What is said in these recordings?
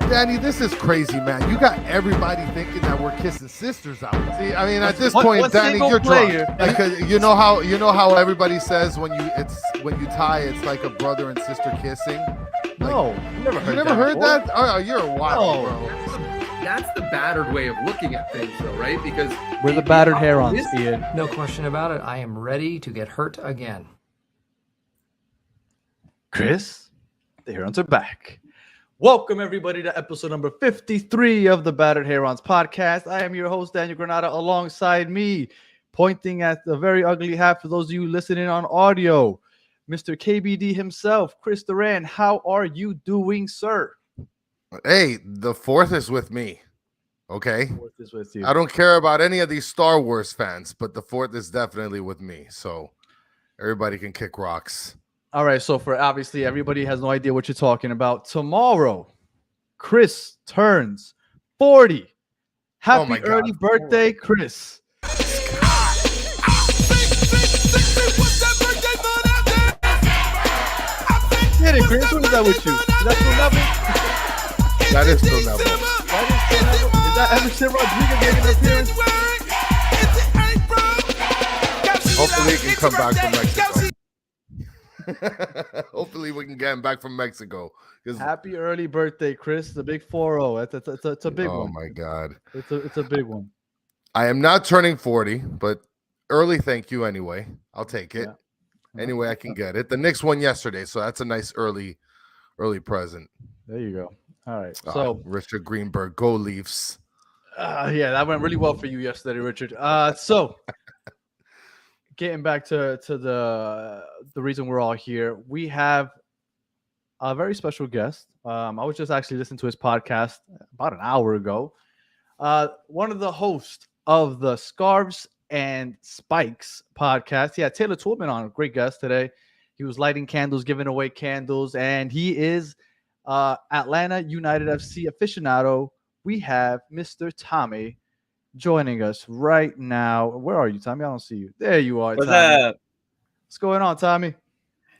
Danny, this is crazy, man. You got everybody thinking that we're kissing sisters out. See, I mean, at this point, Danny, you're drunk. Like, you know how everybody says when you tie, it's like a brother and sister kissing. No, like, you never heard that? Oh, you're wild, bro. That's the battered way of looking at things, though, right? Because we're the battered herons, Ian. No question about it. I am ready to get hurt again. Chris, the herons are back. Welcome, everybody, to episode number 53 of the Battered Herons podcast. I am your host, Daniel Granada, alongside me, pointing at the very ugly hat for those of you listening on audio, Mr. KBD himself, Chris Duran. How are you doing, sir? Hey, the fourth is with me. Okay. Fourth is with you. I don't care about any of these Star Wars fans, but the fourth is definitely with me. So everybody can kick rocks. All right, so for obviously everybody has no idea what you're talking about. Tomorrow, Chris turns 40. Happy early birthday, Chris. Get it, Chris. What is that with you? Is that still Neville? That is still Neville. Is that Emerson Rodriguez making an appearance? Hopefully he can come back from Mexico. Hopefully we can get him back from Mexico. Happy early birthday, Chris. The big 4-0. It's a big one. Oh my God. It's a big one. I am not turning 40, but early thank you anyway. I'll take it. Yeah. Any way I can get it. The Knicks won yesterday, so that's a nice early present. There you go. All right. So Richard Greenberg, go Leafs. Yeah, that went really well for you yesterday, Richard. So getting back to the reason we're all here, we have a very special guest. I was just actually listening to his podcast about an hour ago. One of the hosts of the Scarves and Spikes podcast. Yeah, Taylor Twillman on, a great guest today. He was lighting candles, giving away candles, and he is Atlanta United FC aficionado. We have Mr. Tommy joining us right now. Where are you, Tommy? I don't see you. There you are, What's Tommy. up? What's going on, Tommy?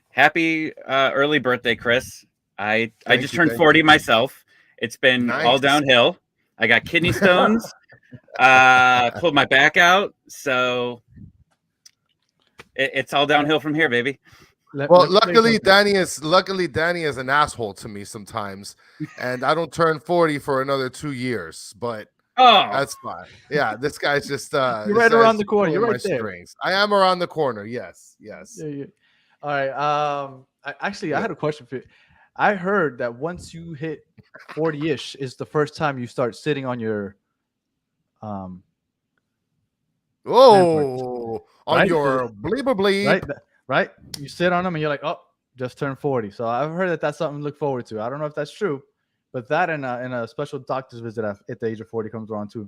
Happy early birthday, Chris. I just turned 40 myself. It's been all downhill. I got kidney stones. Pulled my back out, so it's all downhill from here, baby. Luckily Danny is an asshole to me sometimes, and I don't turn 40 for another 2 years, but that's fine. Yeah, this guy's just you're right around the corner. You're right there. Strings. I am around the corner. Yes. Yeah. All right. I had a question for you. I heard that once you hit 40-ish is the first time you start sitting on your on right? your bleep. Right? You sit on them and you're like, oh, just turned 40. So I've heard that that's something to look forward to. I don't know if that's true, but that and a special doctor's visit at the age of 40 comes around too.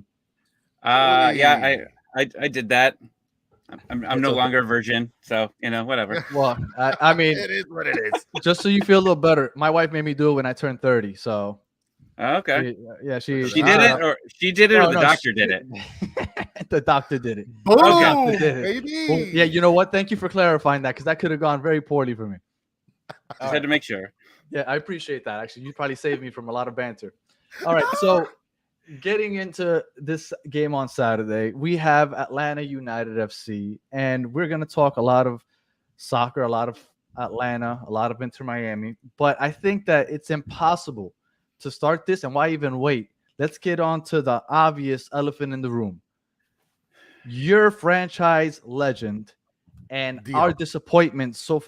Yeah, I did that. I'm no longer a virgin, so whatever. Well, I mean, it is what it is. Just so you feel a little better. My wife made me do it when I turned 30. So okay, she did it, or the doctor did it. The doctor did it. Boom, okay. baby. Well, yeah, you know what? Thank you for clarifying that, because that could have gone very poorly for me. Just had to make sure. Yeah, I appreciate that. Actually, you probably saved me from a lot of banter. All right, so getting into this game on Saturday, we have Atlanta United FC, and we're going to talk a lot of soccer, a lot of Atlanta, a lot of Inter Miami. But I think that it's impossible to start this, and why even wait? Let's get on to the obvious elephant in the room. Your franchise legend and our disappointment so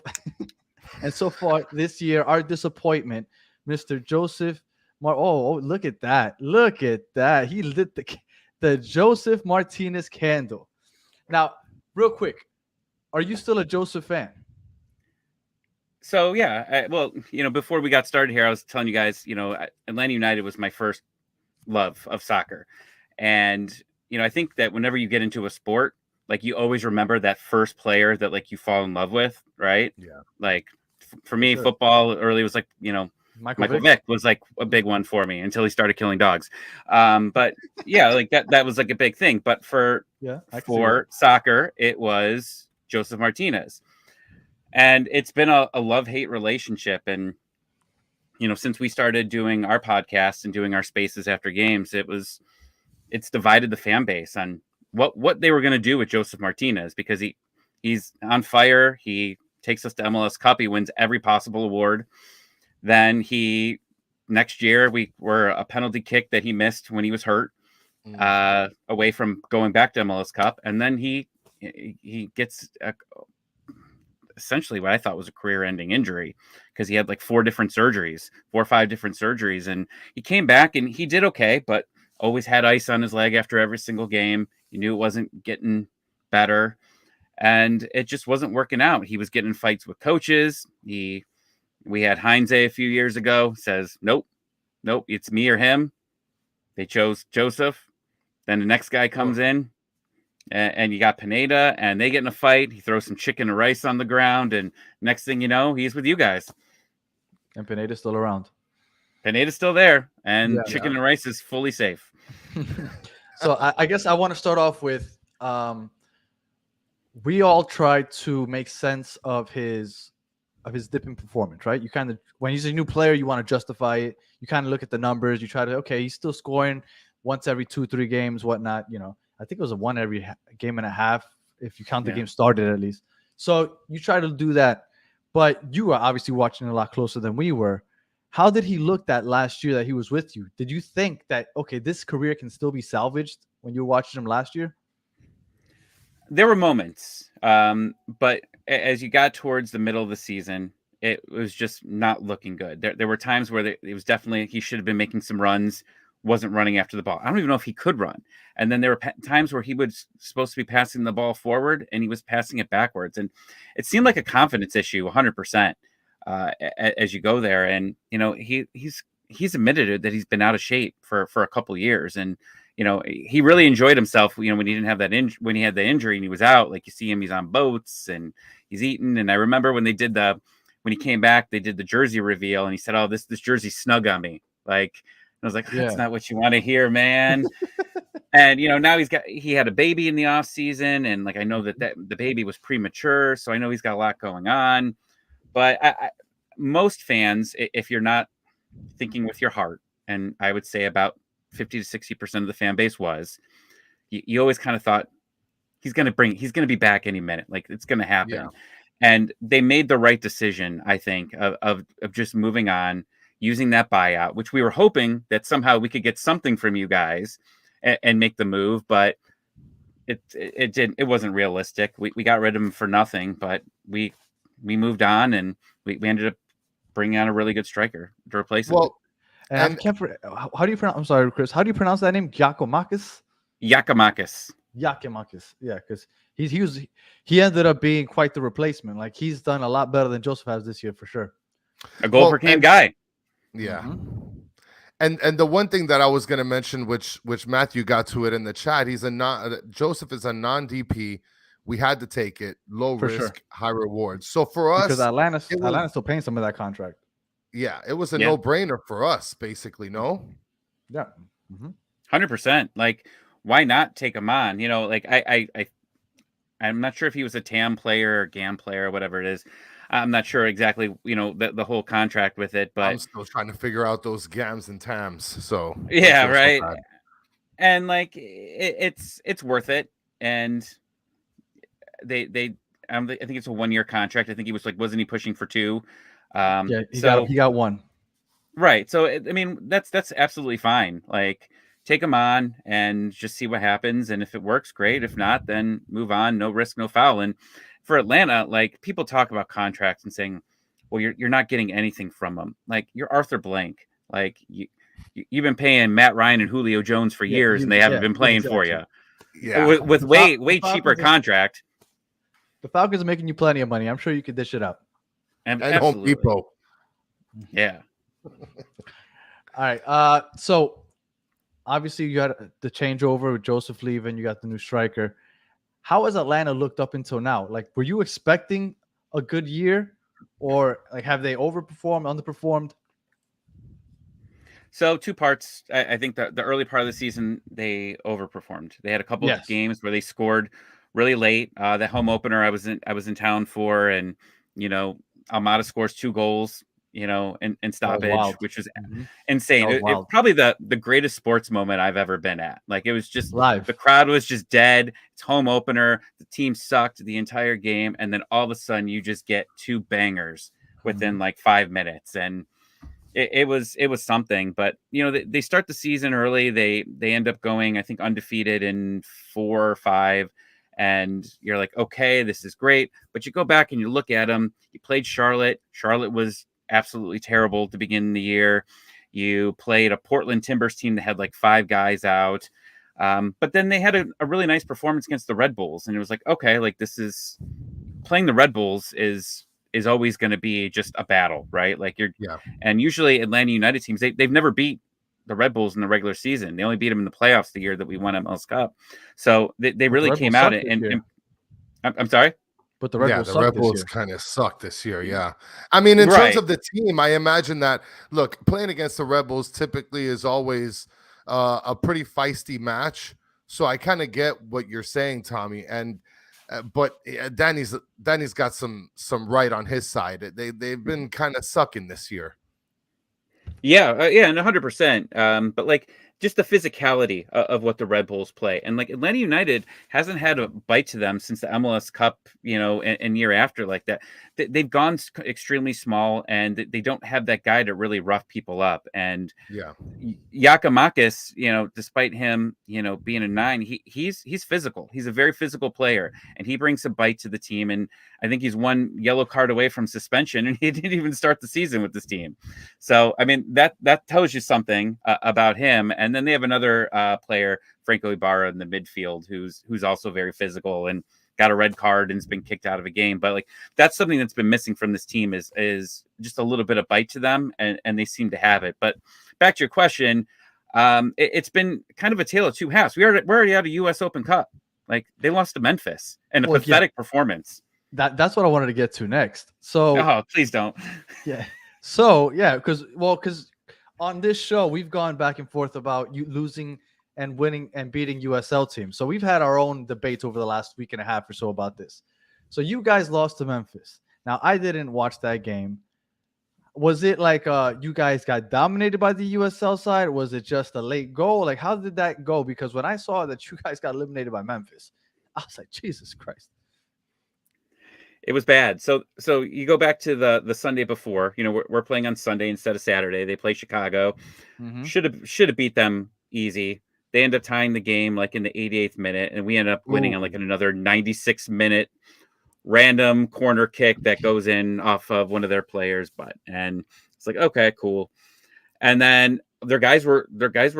far this year, our disappointment, Mr. Joseph. Look at that. Look at that. He lit the Joseph Martinez candle. Now, real quick, are you still a Joseph fan? So, yeah. Before we got started here, I was telling you guys, Atlanta United was my first love of soccer. And, I think that whenever you get into a sport, like, you always remember that first player that, like, you fall in love with, right? Yeah. Like, for me, football early was like, Michael Vick was like a big one for me until he started killing dogs. But yeah, like that was like a big thing. But for soccer, it was Joseph Martinez. And it's been a love-hate relationship. And since we started doing our podcast and doing our spaces after games, it's divided the fan base on what they were going to do with Joseph Martinez, because he's on fire. He takes us to MLS Cup. He wins every possible award. Then next year we were a penalty kick that he missed when he was hurt, away from going back to MLS Cup. And then he gets essentially what I thought was a career-ending injury, because he had like 4 or 5 different surgeries, and he came back and he did okay, but always had ice on his leg after every single game. You knew it wasn't getting better, and it just wasn't working out. He was getting in fights with coaches. We had Heinze a few years ago, says, nope, it's me or him. They chose Joseph. Then the next guy comes in, and you got Pineda, and they get in a fight. He throws some chicken and rice on the ground, and next thing you know, he's with you guys. And Pineda's still around. Pineda's still there, and chicken and rice is fully safe. So I guess I want to start off with, we all try to make sense of his dip in performance, right? You kind of, when he's a new player, you want to justify it. You kind of look at the numbers. You try to, okay, he's still scoring once every 2-3 games, whatnot. I think it was a one every game and a half, if you count the game started at least. So you try to do that, but you were obviously watching a lot closer than we were. How did he look that last year that he was with you? Did you think that, okay, this career can still be salvaged when you were watching him last year? There were moments, but as you got towards the middle of the season, it was just not looking good. There were times where it was definitely, he should have been making some runs, wasn't running after the ball. I don't even know if he could run. And then there were times where he was supposed to be passing the ball forward and he was passing it backwards. And it seemed like a confidence issue, 100%, as you go there. And, he's admitted that he's been out of shape for a couple of years. And, he really enjoyed himself, when he didn't have when he had the injury and he was out. Like, you see him, he's on boats and he's eating. And I remember when when he came back, they did the jersey reveal and he said, "Oh, this jersey's snug on me." Like, I was like, that's not what you want to hear, man. And, now he had a baby in the off season. And like, I know that the baby was premature. So I know he's got a lot going on, but most fans, if you're not thinking with your heart, and I would say about 50 to 60% of the fan base you always kind of thought he's going to be back any minute. Like, it's going to happen. Yeah. And they made the right decision, I think, of just moving on, using that buyout, which we were hoping that somehow we could get something from you guys and make the move, but it wasn't realistic. We got rid of him for nothing, but we moved on, and we ended up bringing on a really good striker to replace him. Well, and how do you pronounce? I'm sorry, Chris. How do you pronounce that name? Giacomakis. Giacomakis. Yeah, because he ended up being quite the replacement. Like, he's done a lot better than Joseph has this year for sure. A goal per game guy. Yeah. Mm-hmm. And the one thing that I was going to mention, which Matthew got to it in the chat, Joseph is a non-DP. We had to take it. Low risk, high reward. So for us, because Atlanta's still paying some of that contract. Yeah, it was a no-brainer for us, basically. No. Yeah. 100%. Like, why not take him on? Like, I'm not sure if he was a TAM player or GAM player or whatever it is. I'm not sure exactly, the whole contract with it, but I'm still trying to figure out those GAMs and TAMs. So yeah, right. So and like, it's worth it. And I think it's a 1-year contract. I think he was like, wasn't he pushing for 2? He got 1. Right. So I mean, that's absolutely fine. Like, take him on and just see what happens. And if it works, great. If not, then move on. No risk, no foul. And for Atlanta, like, people talk about contracts and saying, well, you're not getting anything from them. Like, you're Arthur Blank. Like, you've been paying Matt Ryan and Julio Jones for years, and they haven't been playing for you. Yeah. With way cheaper contract. The Falcons are making you plenty of money. I'm sure you could dish it up. And Home Depot. Yeah. All right. So obviously you got the changeover with Joseph leaving. You got the new striker. How has Atlanta looked up until now? Like, were you expecting a good year, or like, have they overperformed, underperformed? So 2 parts. I think that the early part of the season, they overperformed. They had a couple of games where they scored really late. The home opener I was in town for, and Almada scores 2 goals, in That was stoppage, wild. which was Mhm. insane. That was It wild. probably the greatest sports moment I've ever been at. Like, it was just Live. the crowd was just dead. It's home opener. The team sucked the entire game, and then all of a sudden you just get two bangers within like 5 minutes, and it was something. But they start the season early. They end up going, I think, undefeated in 4 or 5, and you're like, okay, this is great. But you go back and you look at them. You played Charlotte. Charlotte was absolutely terrible to begin the year. You played a Portland Timbers team that had like 5 guys out. But then they had a really nice performance against the Red Bulls, and it was like, okay, like, this is playing the Red Bulls is always going to be just a battle, right? Like, and usually Atlanta United teams, they've never beat the Red Bulls in the regular season. They only beat them in the playoffs the year that we won MLS Cup. So they really came out and I'm sorry. But the Red Bulls the sucked Red this Bulls year. kind of sucked this year. Yeah. I mean, in terms of the team, I imagine that, look, playing against the Red Bulls typically is always a pretty feisty match. So I kind of get what you're saying, Tommy. And but Danny's got some right on his side. They've been kind of sucking this year. Yeah, and 100%. But like, just the physicality of what the Red Bulls play, and like, Atlanta United hasn't had a bite to them since the MLS Cup, and year after like that. They've gone extremely small, and they don't have that guy to really rough people up. And Giakoumakis, despite him, being a 9, he's physical. He's a very physical player, and he brings a bite to the team. And I think he's 1 yellow card away from suspension, and he didn't even start the season with this team. So, I mean, that tells you something about him. And then they have another player, Franco Ibarra, in the midfield, who's also very physical and got a red card and has been kicked out of a game. But like, that's something that's been missing from this team is just a little bit of bite to them, and they seem to have it. But back to your question, it's been kind of a tale of two halves. We're already out of U.S. Open Cup. Like, they lost to Memphis in a pathetic performance. That's what I wanted to get to next. So, please don't. Yeah. So yeah, because on this show we've gone back and forth about you losing and winning and beating USL teams. So we've had our own debates over the last week and a half or so about this. So you guys lost to Memphis. Now, I didn't watch that game. Was it like you guys got dominated by the USL side? Was it just a late goal? Like, how did that go? Because when I saw that you guys got eliminated by Memphis, I was like, Jesus Christ. It was bad. So you go back to the Sunday before. We're playing on Sunday instead of Saturday. They play Chicago. Mm-hmm. Should have beat them easy. They end up tying the game like in the 88th minute, and we end up winning on like another 96-minute random corner kick that goes in off of one of their players' butt. And it's like, okay, cool. And then their guys were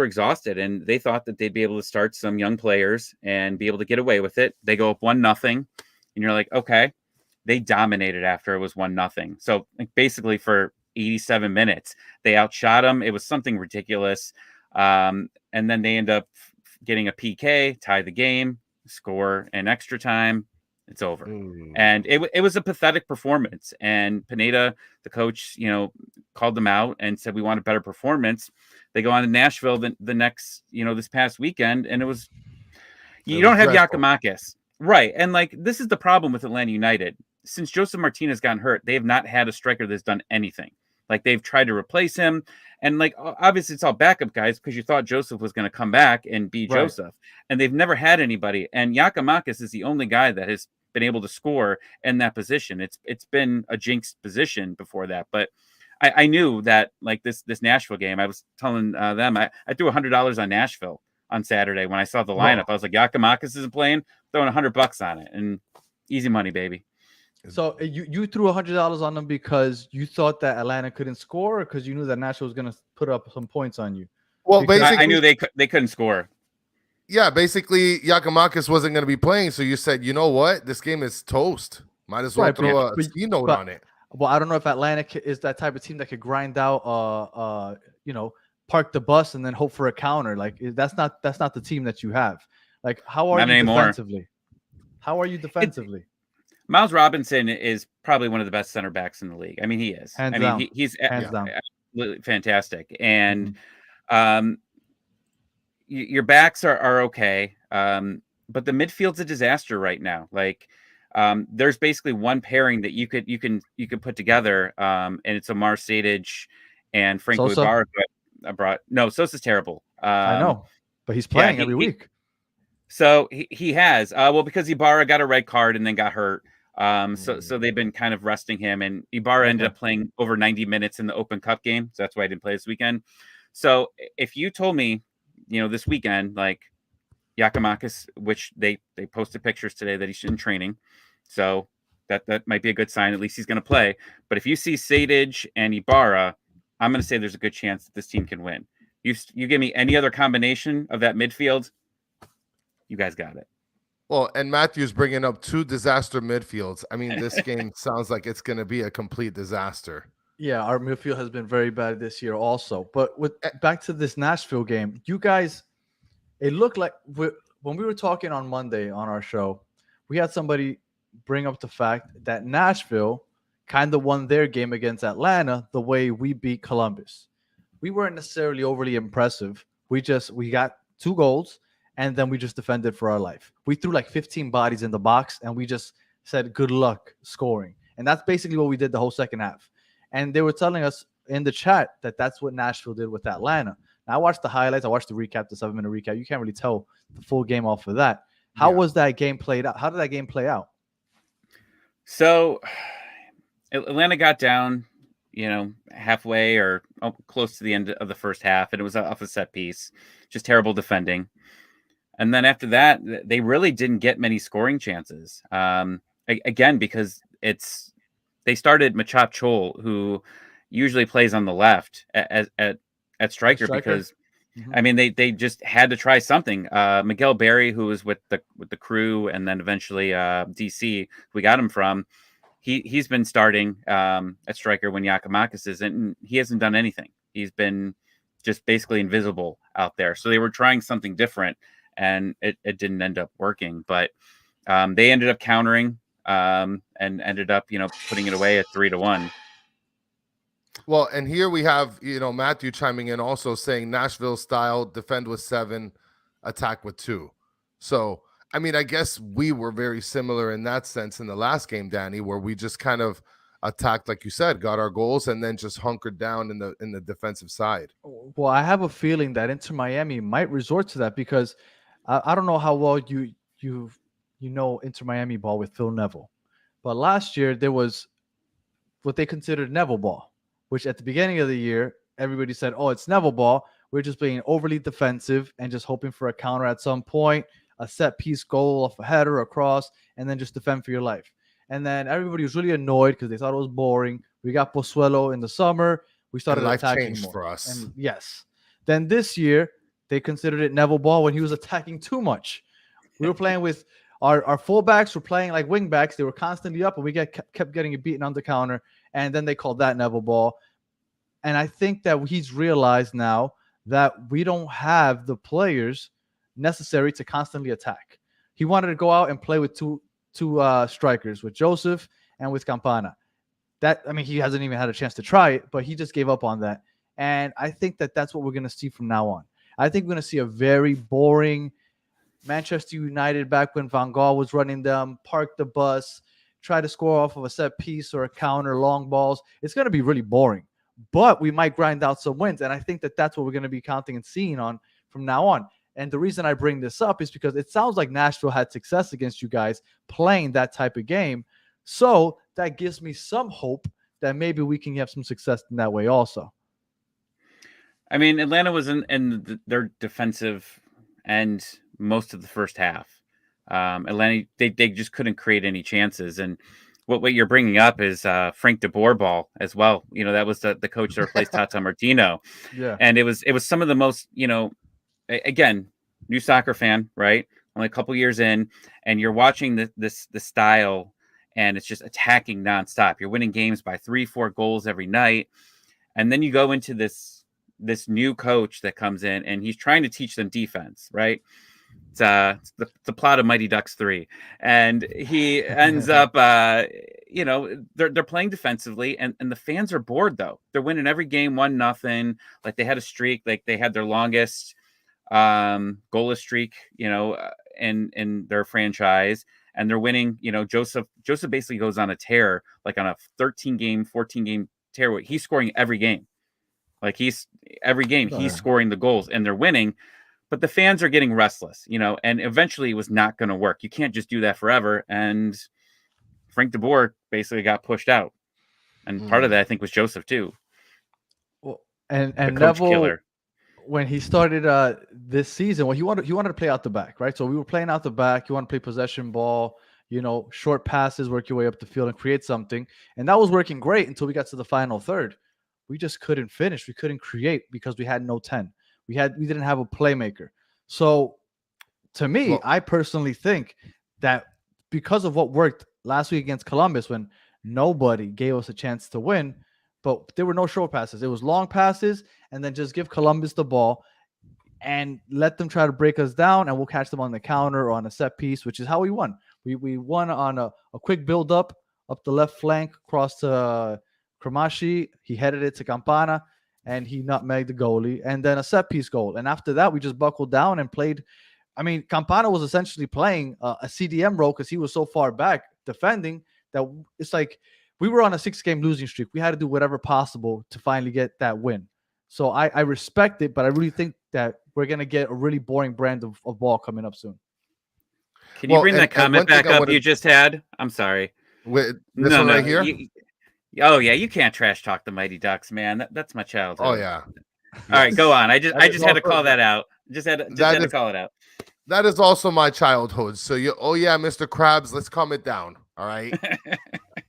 exhausted, and they thought that they'd be able to start some young players and be able to get away with it. They go up 1-0, and you're like, okay. They dominated after it was 1-0. So like, basically for 87 minutes, they outshot them. It was something ridiculous. And then they end up getting a PK, tie the game, score in extra time. It's over. And it was a pathetic performance. And Pineda, the coach, called them out and said, we want a better performance. They go on to Nashville the next, this past weekend. And you don't have Giakoumakis. Right. And like, this is the problem with Atlanta United. Since Joseph Martinez got hurt, they have not had a striker that's done anything. Like, they've tried to replace him. And like, obviously it's all backup guys because you thought Joseph was going to come back and be Joseph. And they've never had anybody. And Giakoumakis is the only guy that has been able to score in that position. It's been a jinxed position before that. But I knew that like this Nashville game, I was telling them I threw $100 on Nashville on Saturday when I saw the lineup. I was like, Giakoumakis isn't playing, throwing $100 on it, and easy money, baby. So you threw $100 on them because you thought that Atlanta couldn't score, or because you knew that Nashville was going to put up some points on you? Well, because basically, I knew they couldn't score. Yeah, basically, Giakoumakis wasn't going to be playing, so you said, you know what, this game is toast. Might as well throw a C note on it. Well, I don't know if Atlanta is that type of team that could grind out, park the bus and then hope for a counter. Like, that's not the team that you have. Like, how are you defensively? How are you defensively? Miles Robinson is probably one of the best center backs in the league. I mean, he is. He's hands down, absolutely fantastic. And your backs are okay, but the midfield's a disaster right now. Like, there's basically one pairing that you could put together, and it's Omar Sadich and Franco Sosa? Ibarra. I brought no Sosa's terrible. I know, but he's yeah, playing every week. So he has well, because Ibarra got a red card and then got hurt. So they've been kind of resting him, and Ibarra ended up playing over 90 minutes in the Open Cup game, so that's why I didn't play this weekend. So if you told me, this weekend, like Giakoumakis, which they posted pictures today that he's in training, so that might be a good sign. At least he's going to play. But if you see Sadich and Ibarra, I'm going to say there's a good chance that this team can win. You give me any other combination of that midfield, you guys got it. Well, and Matthew's bringing up 2 disaster midfields. I mean, this game sounds like it's going to be a complete disaster. Yeah, our midfield has been very bad this year also. But back to this Nashville game, you guys, it looked like when we were talking on Monday on our show, we had somebody bring up the fact that Nashville kind of won their game against Atlanta the way we beat Columbus. We weren't necessarily overly impressive. We got 2 goals. And then we just defended for our life. We threw like 15 bodies in the box, and we just said, good luck scoring. And that's basically what we did the whole second half. And they were telling us in the chat that that's what Nashville did with Atlanta. Now, I watched the highlights. I watched the recap, the 7-minute recap. You can't really tell the full game off of that. How was that game played out? How did that game play out? So Atlanta got down, halfway or close to the end of the first half, and it was off a set piece. Just terrible defending. And then after that, they really didn't get many scoring chances. Again, because they started Machop Chol, who usually plays on the left at striker, because I mean they just had to try something. Miguel Berry, who was with the Crew, and then eventually DC, we got him from. He's been starting at striker when Giakoumakis is, and he hasn't done anything. He's been just basically invisible out there. So they were trying something different, and it didn't end up working. But they ended up countering and ended up, putting it away at 3-1. Well, and here we have, Matthew chiming in also saying Nashville style, defend with 7, attack with 2. So, I mean, I guess we were very similar in that sense in the last game, Danny, where we just kind of attacked, like you said, got our goals, and then just hunkered down in the defensive side. Well, I have a feeling that Inter Miami might resort to that, because I don't know how well you know Inter Miami ball with Phil Neville, but last year there was what they considered Neville ball, which at the beginning of the year everybody said, "Oh, it's Neville ball. We're just being overly defensive and just hoping for a counter at some point, a set piece goal off a header, a cross, and then just defend for your life." And then everybody was really annoyed because they thought it was boring. We got Pozuelo in the summer. We started attacking more. For us. And yes. Then this year, they considered it Neville ball when he was attacking too much. We were playing with our fullbacks were playing like wing backs. They were constantly up, and we kept getting beaten on the counter. And then they called that Neville ball. And I think that he's realized now that we don't have the players necessary to constantly attack. He wanted to go out and play with two strikers, with Joseph and with Campana. He hasn't even had a chance to try it, but he just gave up on that. And I think that that's what we're going to see from now on. I think we're going to see a very boring Manchester United back when Van Gaal was running them, park the bus, try to score off of a set piece or a counter, long balls. It's going to be really boring, but we might grind out some wins. And I think that that's what we're going to be counting and seeing on from now on. And the reason I bring this up is because it sounds like Nashville had success against you guys playing that type of game. So that gives me some hope that maybe we can have some success in that way also. I mean, Atlanta was in their defensive end most of the first half. Atlanta, they just couldn't create any chances. And what you're bringing up is Frank de Boer ball as well. That was the coach that replaced Tata Martino. Yeah. And it was some of the most, again, new soccer fan, right? Only a couple years in, and you're watching the style, and it's just attacking nonstop. You're winning games by 3-4 goals every night. And then you go into this new coach that comes in, and he's trying to teach them defense, right? It's the plot of Mighty Ducks 3. And he ends up, they're playing defensively, and the fans are bored, though. They're winning every game 1-0. Like, they had a streak, like they had their longest goalless streak, in their franchise. and they're winning. Joseph basically goes on a tear, like on a 13-game, 14-game tear. Where he's scoring every game. Like every game he's scoring the goals, and they're winning. But the fans are getting restless, and eventually it was not going to work. You can't just do that forever. And Frank DeBoer basically got pushed out. And part of that, I think, was Joseph too. Well, and Neville, killer. When he started this season, well, he wanted to play out the back, right? So we were playing out the back. You want to play possession ball, short passes, work your way up the field and create something. And that was working great until we got to the final third. We just couldn't finish. We couldn't create because we had no 10. We didn't have a playmaker. So to me, I personally think that because of what worked last week against Columbus, when nobody gave us a chance to win, but there were no short passes. It was long passes, and then just give Columbus the ball and let them try to break us down, and we'll catch them on the counter or on a set piece, which is how we won. We won on a quick build up the left flank, across to Kramashi. He headed it to Campana, and he nutmegged the goalie, and then a set piece goal. And after that, we just buckled down and played. I mean, Campana was essentially playing a CDM role because he was so far back defending that it's like we were on a 6-game losing streak. We had to do whatever possible to finally get that win. So I respect it, but I really think that we're going to get a really boring brand of ball coming up soon. Can you bring that comment back up you just had? I'm sorry. This one right here? Oh yeah, you can't trash talk the Mighty Ducks, man. That's my childhood. Oh yeah. All right, go on. I just had to call that out. Just had to call it out. That is also my childhood. So Mr. Krabs, let's calm it down. All right.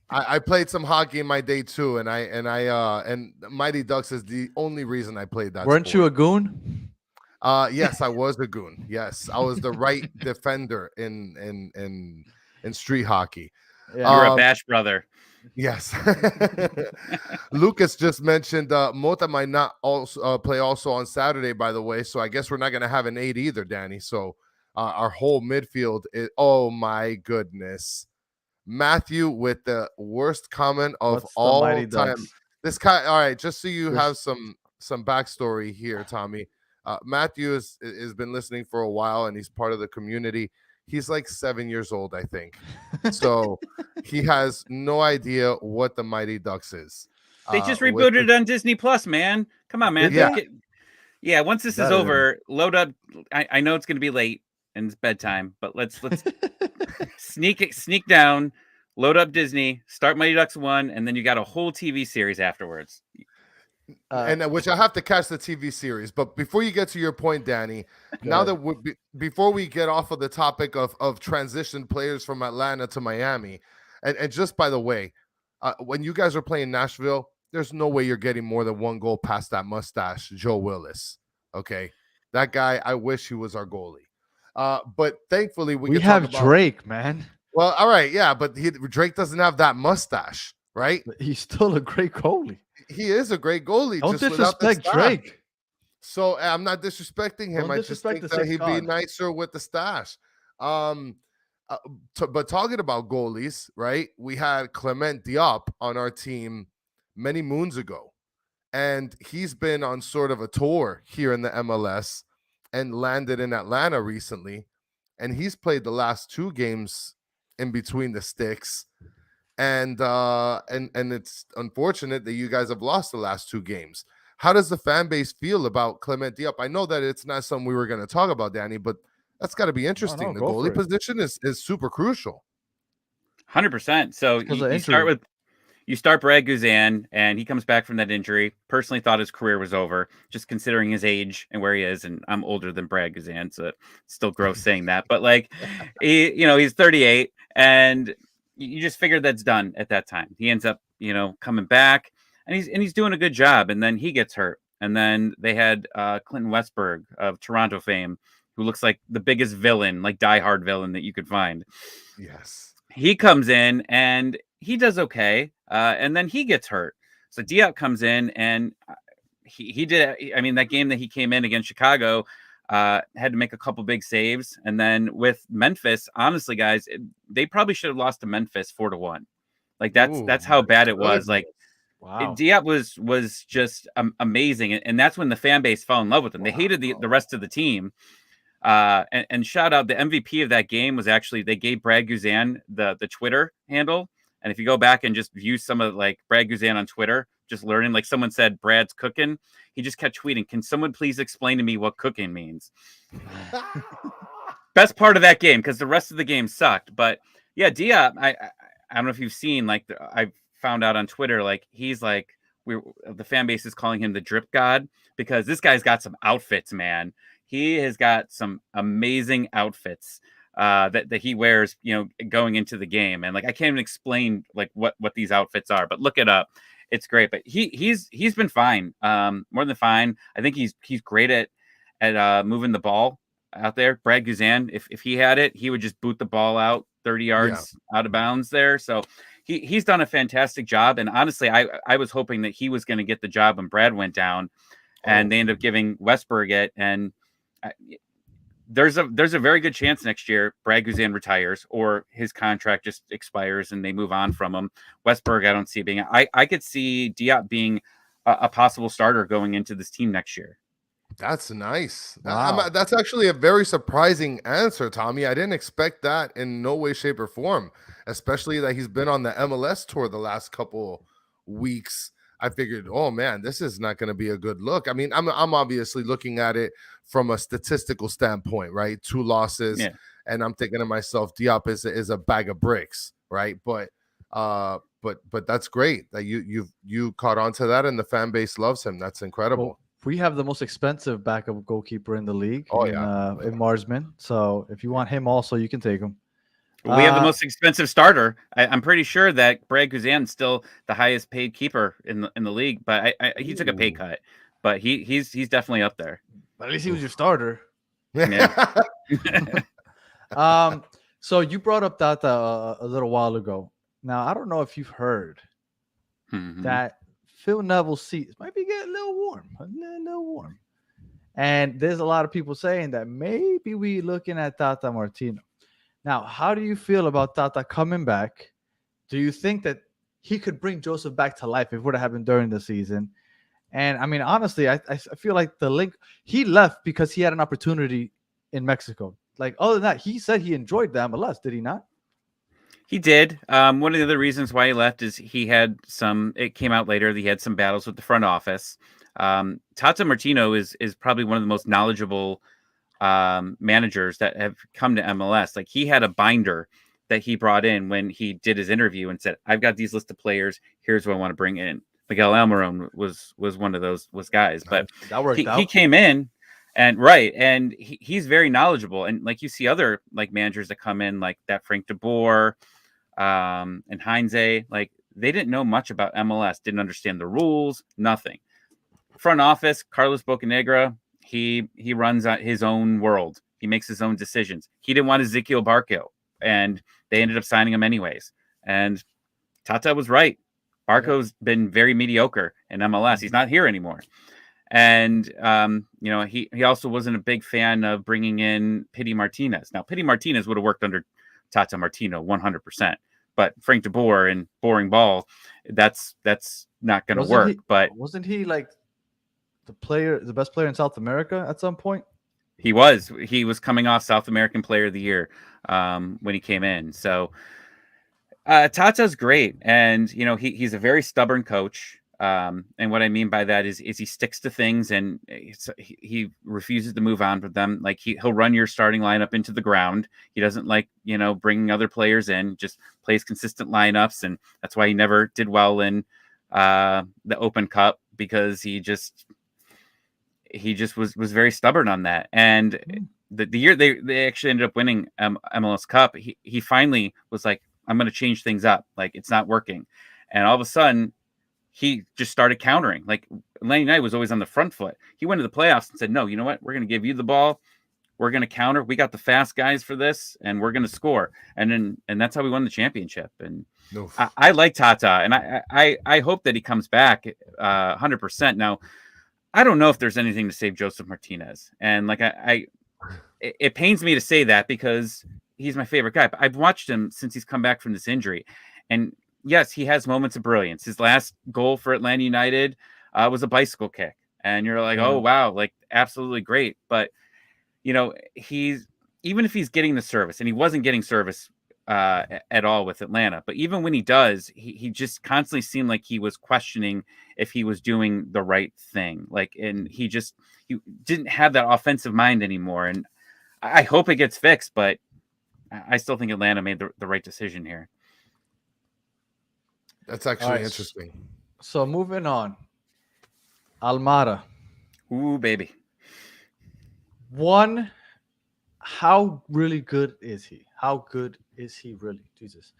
I played some hockey in my day too, and Mighty Ducks is the only reason I played that. Weren't sport. You a goon? Yes, I was a goon. Yes, I was the right defender in street hockey. Yeah. You're a Bash brother. Yes. Lucas just mentioned Mota might not also play also on Saturday, by the way. So I guess we're not going to have an 8 either, Danny. So our whole midfield is, oh my goodness. Matthew with the worst comment of all time. Ducks? This guy, all right, just so you have some backstory here, Tommy. Matthew has been listening for a while, and he's part of the community. He's like 7 years old, I think. So he has no idea what the Mighty Ducks is. They just rebooted it on Disney Plus, man. Come on, man. Yeah. Once this is over, load up. I know it's going to be late and it's bedtime, but let's sneak down, load up Disney, start Mighty Ducks 1, and then you got a whole TV series afterwards. And which I have to catch the TV series. But before you get to your point, Danny, now that before we get off of the topic of transition players from Atlanta to Miami, and just by the way, when you guys are playing Nashville, there's no way you're getting more than one goal past that mustache, Joe Willis. Okay, that guy, I wish he was our goalie. But thankfully we have Drake, man. Well, all right, yeah, but Drake doesn't have that mustache, right? But he's still a great goalie. He is a great goalie. Don't disrespect Drake. So I'm not disrespecting him. I just think that he'd be nicer with the stash. But talking about goalies, right? We had Clement Diop on our team many moons ago, and he's been on sort of a tour here in the MLS and landed in Atlanta recently, and he's played the last 2 games in between the sticks. And it's unfortunate that you guys have lost the last 2 games. How does the fan base feel about Clement Diop? I know that it's not something we were going to talk about, Danny, but that's got to be interesting. The goalie position is super crucial. 100%. So you start Brad Guzan, and he comes back from that injury. Personally thought his career was over, just considering his age and where he is. And I'm older than Brad Guzan, so it's still gross saying that. But he's 38, and you just figured that's done at that time. He ends up, coming back, and he's doing a good job. And then he gets hurt. And then they had Clinton Westberg of Toronto fame, who looks like the biggest villain, like diehard villain that you could find. Yes. He comes in and he does okay. And then he gets hurt. So Diop comes in and he did. I mean, that game that he came in against Chicago, had to make a couple big saves. And then with Memphis, honestly, guys, they probably should have lost to Memphis 4-1. Like that's how bad it was. Like, wow. Diop was just amazing. And that's when the fan base fell in love with him. They hated the rest of the team. And shout out, the MVP of that game was actually, they gave Brad Guzan the Twitter handle. And if you go back and just view some of like Brad Guzan on Twitter, just learning, like someone said, Brad's cooking. He just kept tweeting, "Can someone please explain to me what cooking means?" Best part of that game, because the rest of the game sucked. But yeah, Diop, I don't know if you've seen, like, I found out on Twitter, like he's like, the fan base is calling him the drip god, because this guy's got some outfits, man. He has got some amazing outfits that he wears, going into the game. And like, I can't even explain like what these outfits are, but look it up. It's great. But he's been fine, more than fine. I think he's great at moving the ball out there. Brad Guzan, if he had it, he would just boot the ball out 30 yards out of bounds there. So he's done a fantastic job. And honestly, I was hoping that he was going to get the job when Brad went down, and they ended up giving Westberg it. And there's a very good chance next year Brad Guzan retires, or his contract just expires and they move on from him. Westberg, I don't see being. I could see Diop being a possible starter going into this team next year. That's nice. Wow. That's actually a very surprising answer, Tommy. I didn't expect that in no way, shape, or form, especially that he's been on the MLS tour the last couple weeks. I figured, oh man, this is not going to be a good look. I mean, I'm obviously looking at it from a statistical standpoint, right? 2 losses, and I'm thinking to myself, Diop is a bag of bricks, right? But that's great that you caught on to that, and the fan base loves him. That's incredible. Well, we have the most expensive backup goalkeeper in the league, in Marsman. So if you want him also, you can take him. We have the most expensive starter. I'm pretty sure that Brad Guzan's still the highest paid keeper in the league, but he took a pay cut. But he's definitely up there. But at least he was your starter. Yeah. So you brought up that a little while ago. Now I don't know if you've heard that Phil Neville's seats might be getting a little warm. And there's a lot of people saying that maybe we looking at Tata Martino. Now, how do you feel about Tata coming back? Do you think that he could bring Joseph back to life if it would have happened during the season? And I mean, honestly, I feel like the link, he left because he had an opportunity in Mexico. Like, other than that, he said he enjoyed the MLS, did he not? He did. One of the other reasons why he left is it came out later that he had some battles with the front office. Tata Martino is probably one of the most knowledgeable managers that have come to MLS. Like, he had a binder that he brought in when he did his interview and said, "I've got these list of players. Here's who I want to bring in." Miguel Almiron was one of those guys, but that worked out. He came in and he's very knowledgeable. And like, you see other like managers that come in like that, Frank de Boer, and Heinze, like, they didn't know much about MLS, didn't understand the rules, nothing. Front office, Carlos Bocanegra, he runs his own world. He makes his own decisions. He didn't want Ezequiel Barco, and they ended up signing him anyways. And Tata was right. Barco's been very mediocre in MLS. He's not here anymore. And he also wasn't a big fan of bringing in Pity Martinez. Now, Pity Martinez would have worked under Tata Martino 100%, but Frank de Boer and boring ball, that's not going to work. But wasn't he like the best player in South America at some point? He was coming off South American Player of the Year when he came in. So Tata's great, and he's a very stubborn coach. And what I mean by that is he sticks to things, and he refuses to move on with them. Like, he'll run your starting lineup into the ground. He doesn't like, bringing other players in, just plays consistent lineups. And that's why he never did well in the Open Cup, because he just was very stubborn on that. And the year they actually ended up winning MLS Cup, he finally was like, "I'm going to change things up. Like, it's not working." And all of a sudden, he just started countering. Like, Atlanta United was always on the front foot. He went to the playoffs and said, "No, you know what? We're going to give you the ball. We're going to counter. We got the fast guys for this, and we're going to score." And that's how we won the championship. And I like Tata, and I hope that he comes back 100%. Now, I don't know if there's anything to save Joseph Martinez. And like, it pains me to say that, because he's my favorite guy. But I've watched him since he's come back from this injury. And yes, he has moments of brilliance. His last goal for Atlanta United was a bicycle kick. And you're like, oh, wow, like, absolutely great. But, he's even if he's getting the service, and he wasn't getting service at all with Atlanta, but even when he does, he just constantly seemed like he was questioning if he was doing the right thing. And he didn't have that offensive mind anymore. And I hope it gets fixed, but I still think Atlanta made the right decision here. That's actually interesting. So moving on, Almada. Ooh, baby. One, how really good is he? How good is he really? Jesus.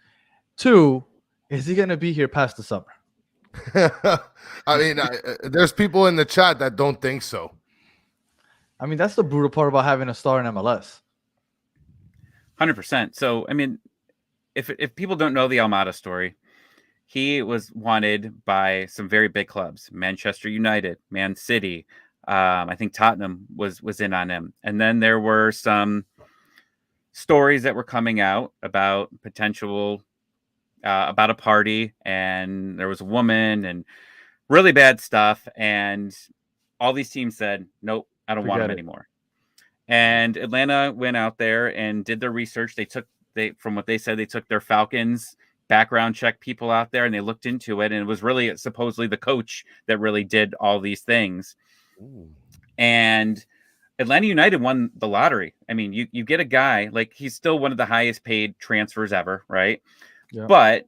Two, is he going to be here past the summer? I mean, there's people in the chat that don't think so. I mean, that's the brutal part about having a star in MLS. 100%. So, I mean, if people don't know the Almada story, he was wanted by some very big clubs: Manchester United, Man City. I think Tottenham was in on him. And then there were some stories that were coming out about potential about a party, and there was a woman, and really bad stuff. And all these teams said, nope, I don't want him anymore. And Atlanta went out there and did their research. From what they said, they took their Falcons background check people out there, and they looked into it. And it was really supposedly the coach that really did all these things. Ooh. And Atlanta United won the lottery. I mean, you get a guy, like, he's still one of the highest paid transfers ever, right? Yeah. But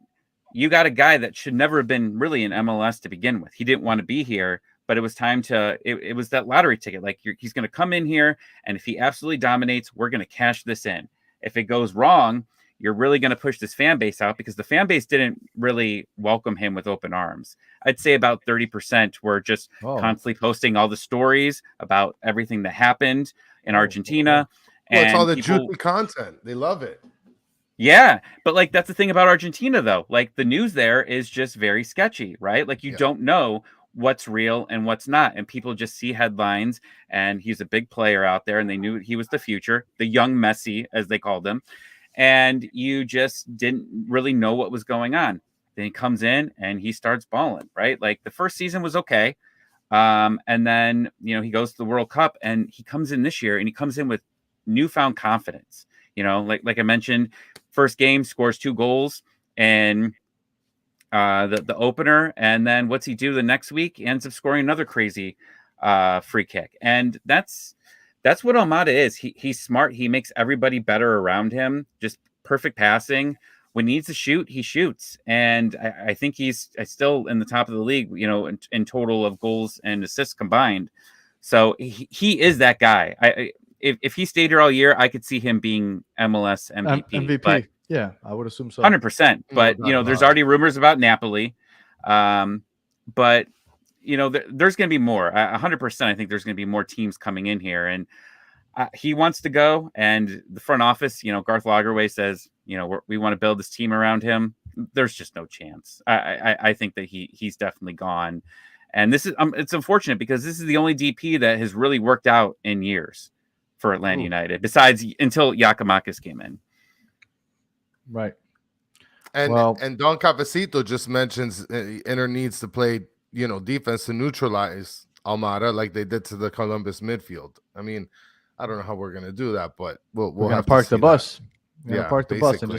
you got a guy that should never have been really in MLS to begin with. He didn't want to be here, but it was time it was that lottery ticket. Like, he's going to come in here, and if he absolutely dominates, we're going to cash this in. If it goes wrong, you're really going to push this fan base out, because the fan base didn't really welcome him with open arms. I'd say about 30% were just constantly posting all the stories about everything that happened in Argentina. Well, it's all the juicy content. They love it. Yeah, but like, that's the thing about Argentina, though. Like, the news there is just very sketchy, right? Like, you don't know what's real and what's not, and people just see headlines, and he's a big player out there, and they knew he was the future, the young Messi, as they called him, and you just didn't really know what was going on. Then he comes in and he starts balling, right? Like, the first season was okay, and then he goes to the World Cup, and he comes in this year, and he comes in with newfound confidence. Like I mentioned, first game, scores 2 goals, and the opener, and then what's he do the next week? He ends up scoring another crazy free kick. And that's what Almada is. He's smart. He makes everybody better around him. Just perfect passing. When he needs to shoot, he shoots. And I think he's still in the top of the league, in total of goals and assists combined. So he is that guy. If he stayed here all year, I could see him being MLS MVP. MVP. But, yeah, I would assume so. 100%. But, there's already rumors about Napoli. But, there's going to be more. 100%. I think there's going to be more teams coming in here. And he wants to go. And the front office, Garth Lagerwey says, we want to build this team around him. There's just no chance. I think that he's definitely gone. And this is it's unfortunate, because this is the only DP that has really worked out in years for Atlanta United, besides until Giacomakis came in. Right. And Don Capacito just mentions Inter needs to play, defense to neutralize Almada like they did to the Columbus midfield. I mean, I don't know how we're gonna do that, but we'll have to park the bus. Park the bus, and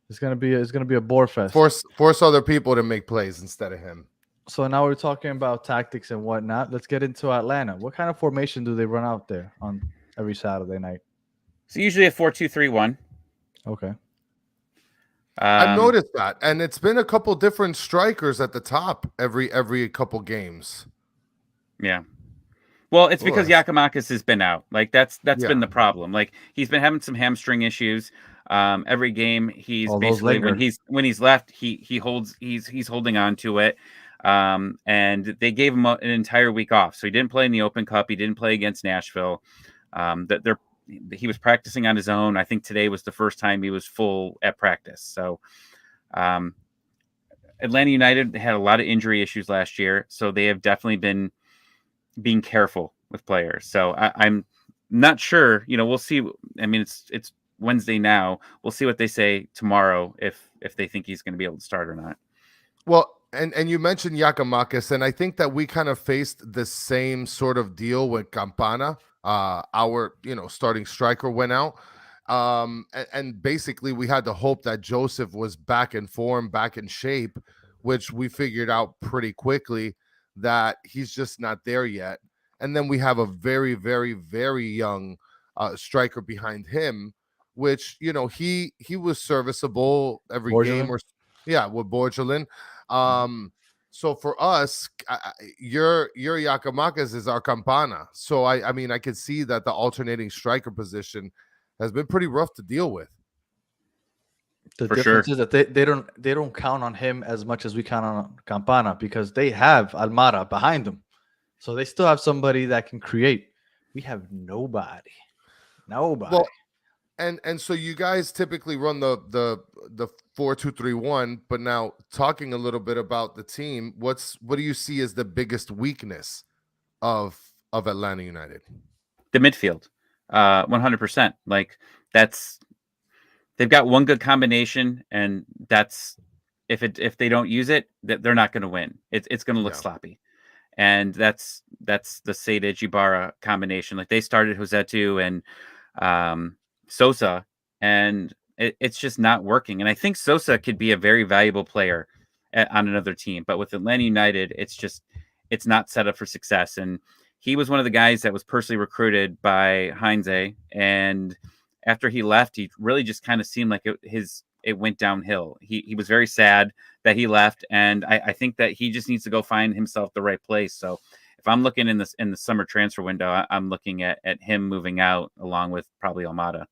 it's gonna be a bore fest. Force other people to make plays instead of him. So now we're talking about tactics and whatnot. Let's get into Atlanta. What kind of formation do they run out there on every Saturday night? So usually a 4-2-3-1. Okay. I've noticed that, and it's been a couple different strikers at the top every couple games. Yeah. Well, it's because Giacomakis has been out. Like, that's been the problem. Like, he's been having some hamstring issues. Every game he's basically when he's left, he's holding on to it. And they gave him an entire week off, so he didn't play in the Open Cup. He didn't play against Nashville. He was practicing on his own. I think today was the first time he was full at practice. So Atlanta United had a lot of injury issues last year, so they have definitely been being careful with players. So I'm not sure. We'll see. I mean, it's Wednesday now. We'll see what they say tomorrow if they think he's going to be able to start or not. Well, and you mentioned Giacomakis, and I think that we kind of faced the same sort of deal with Campana. our starting striker went out. And basically we had to hope that Joseph was back in form, back in shape, which we figured out pretty quickly that he's just not there yet. And then we have a very, very, very young striker behind him, which he was serviceable every game, or with Borgelin. So for us, your Yakamakis is our Campana. So I mean, I could see that the alternating striker position has been pretty rough to deal with. The difference is that they don't count on him as much as we count on Campana, because they have Almada behind them. So they still have somebody that can create. We have nobody. Well, and so you guys typically run the 4-2-3-1, but now talking a little bit about the team, what do you see as the biggest weakness of Atlanta United? The midfield. 100%. Like they've got one good combination, and that's if they don't use it, they're not going to win. It's going to look sloppy. And that's the Sejdic Ibarra combination. Like they started Josetu and Sosa, and it's just not working. And I think Sosa could be a very valuable player on another team, but with Atlanta United, it's not set up for success. And he was one of the guys that was personally recruited by Heinze, and after he left, he really just kind of seemed like it went downhill. He was very sad that he left, and I think that he just needs to go find himself the right place. So if I'm looking in the summer transfer window, I'm looking at him moving out along with probably Almada.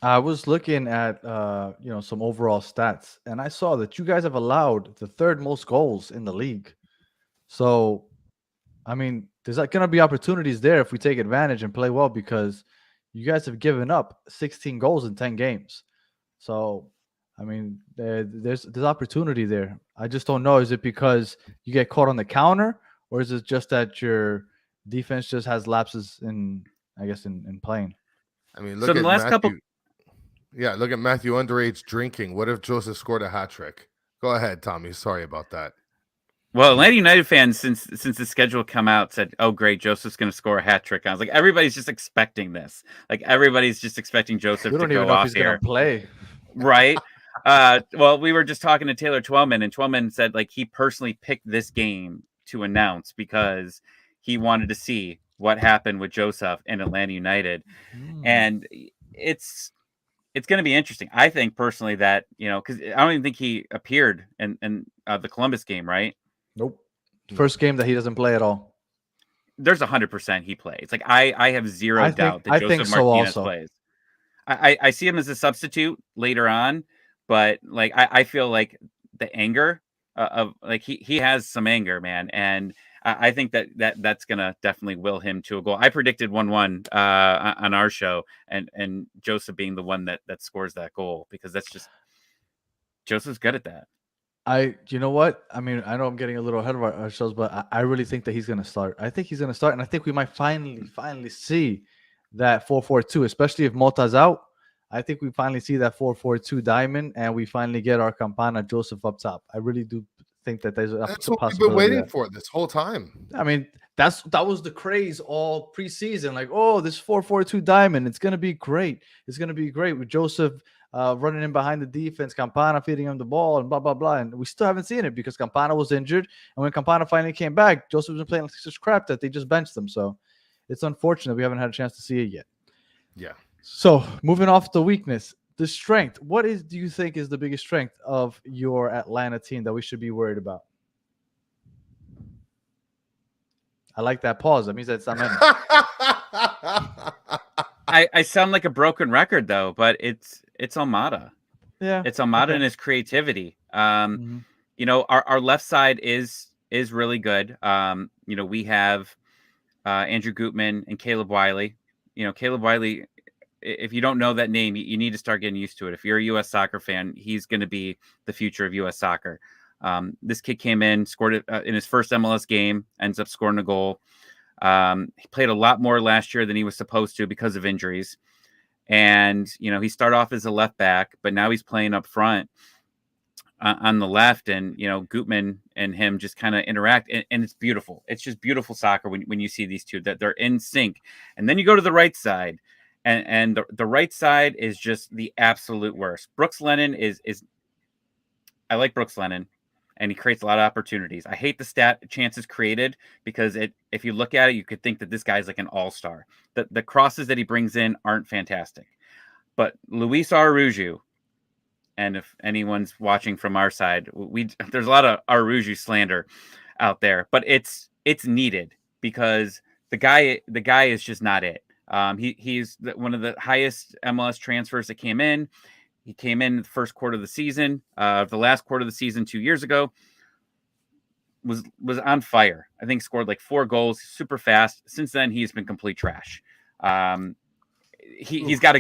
I was looking at some overall stats, and I saw that you guys have allowed the third most goals in the league. So, I mean, there's going to be opportunities there if we take advantage and play well, because you guys have given up 16 goals in 10 games. So, I mean, there's opportunity there. I just don't know. Is it because you get caught on the counter, or is it just that your defense just has lapses in playing? I mean, look at Matthew. Yeah, look at Matthew underage drinking. What if Joseph scored a hat trick? Go ahead, Tommy. Sorry about that. Well, Atlanta United fans, since the schedule come out, said, "Oh, great, Joseph's going to score a hat trick." I was like, everybody's just expecting this. Like everybody's just expecting Joseph to go off here. Gonna play, right? Well, we were just talking to Taylor Twellman, and Twellman said like he personally picked this game to announce because he wanted to see what happened with Joseph and Atlanta United, and it's going to be interesting. I think personally that because I don't even think he appeared in the Columbus game, right? Nope. First game that he doesn't play at all. There's 100% he plays. Like I have zero doubt that Joseph Martinez plays. I see him as a substitute later on, but like I feel like the anger of like he has some anger, man, and I think that's gonna definitely will him to a goal. I predicted 1-1 on our show, and Joseph being the one that scores that goal, because that's just Joseph's good at that. You know what? I mean, I know I'm getting a little ahead of ourselves, but I really think that he's going to start. I think he's going to start, and I think we might finally see that 4-4-2, especially if Mota's out. I think we finally see that 4-4-2 diamond, and we finally get our Campana Joseph up top. I really do think that there's that's what we've been waiting for this whole time. I mean, that was the craze all preseason. Like, oh, this 4-4-2 diamond, it's going to be great. It's going to be great with Joseph running in behind the defense, Campana feeding him the ball, and blah, blah, blah. And we still haven't seen it because Campana was injured. And when Campana finally came back, Joseph's been playing like such crap that they just benched him. So it's unfortunate we haven't had a chance to see it yet. Yeah. So moving off the weakness, the strength. What do you think is the biggest strength of your Atlanta team that we should be worried about? I like that pause. That means that it's not meant. I sound like a broken record though, but it's Almada. Yeah, it's Almada and his creativity. Our left side is really good. We have Andrew Gutman and Caleb Wiley. Caleb Wiley, if you don't know that name, you need to start getting used to it. If you're a U.S. soccer fan, he's going to be the future of U.S. soccer. This kid came in, scored it in his first MLS game, ends up scoring a goal. He played a lot more last year than he was supposed to because of injuries. And, he started off as a left back, but now he's playing up front. on the left, and Gutman and him just kind of interact, and it's beautiful. It's just beautiful soccer when you see these two, that they're in sync. And then you go to the right side, and the right side is just the absolute worst. Brooks Lennon is I like Brooks Lennon, and he creates a lot of opportunities. I hate the stat chances created, because if you look at it, you could think that this guy's like an all-star. The crosses that he brings in aren't fantastic. But Luis Araujo, and if anyone's watching from our side, there's a lot of Araujo slander out there, but it's needed, because the guy is just not it. He's one of the highest MLS transfers that came in. He came in the first quarter of the season. The last quarter of the season 2 years ago was on fire. I think scored like 4 goals, super fast. Since then, he's been complete trash. He's got to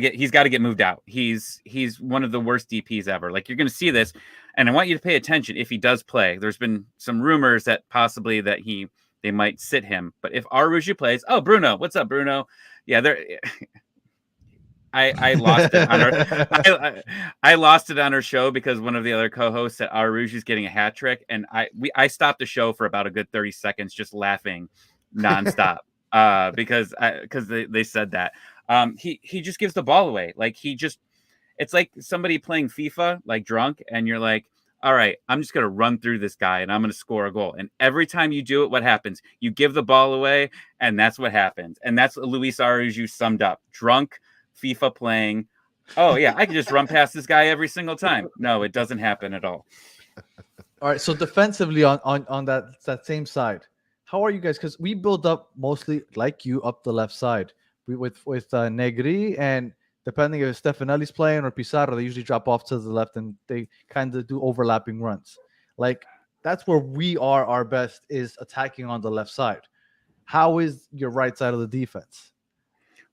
get moved out. He's one of the worst DPs ever. Like, you're going to see this, and I want you to pay attention if he does play. There's been some rumors that possibly that they might sit him, but if Araujo plays, Bruno, what's up, Bruno? Yeah, I lost it on our I lost it on our show, because one of the other co-hosts said Araujo's getting a hat trick, and I stopped the show for about a good 30 seconds just laughing nonstop because they said that. He just gives the ball away. Like, it's like somebody playing FIFA like drunk, and you're like, all right, I'm just gonna run through this guy and I'm gonna score a goal. And every time you do it, what happens? You give the ball away, and that's what happens. And that's what Luis Araujo summed up. Drunk FIFA playing. Oh yeah, I can just run past this guy every single time. No, it doesn't happen at all. All right, so defensively on that same side, how are you guys? Because we build up mostly like you up the left side. With Negri, and depending if Stefanelli's playing or Pizarro, they usually drop off to the left, and they kind of do overlapping runs. Like, that's where we are our best, is attacking on the left side. How is your right side of the defense?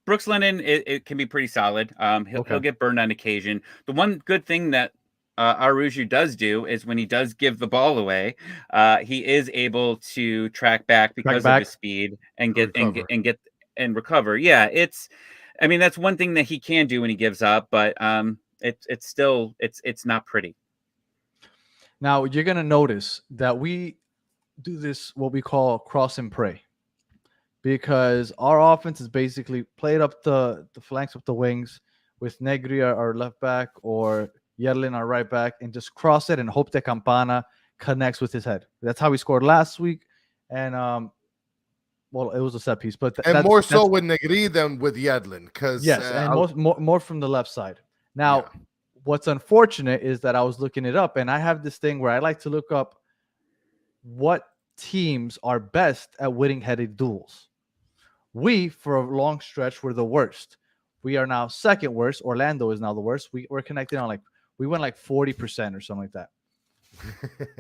Brooks Lennon, it can be pretty solid. He'll get burned on occasion. The one good thing that Araujo does do is when he does give the ball away, he is able to track back because of his speed and recover. Yeah, that's one thing that he can do when he gives up, but it's still not pretty. Now you're gonna notice that we do this, what we call cross and pray, because our offense is basically played up the flanks of the wings with Negri, our left back, or Yerlin, our right back, and just cross it and hope that Campana connects with his head. That's how we scored last week. And well, it was a set piece, but more so with Negri than with Yedlin, because yes, and more from the left side. Now, what's unfortunate is that I was looking it up, and I have this thing where I like to look up what teams are best at winning headed duels. We, for a long stretch, were the worst. We are now second worst. Orlando is now the worst. We're connected on we went 40% or something like that.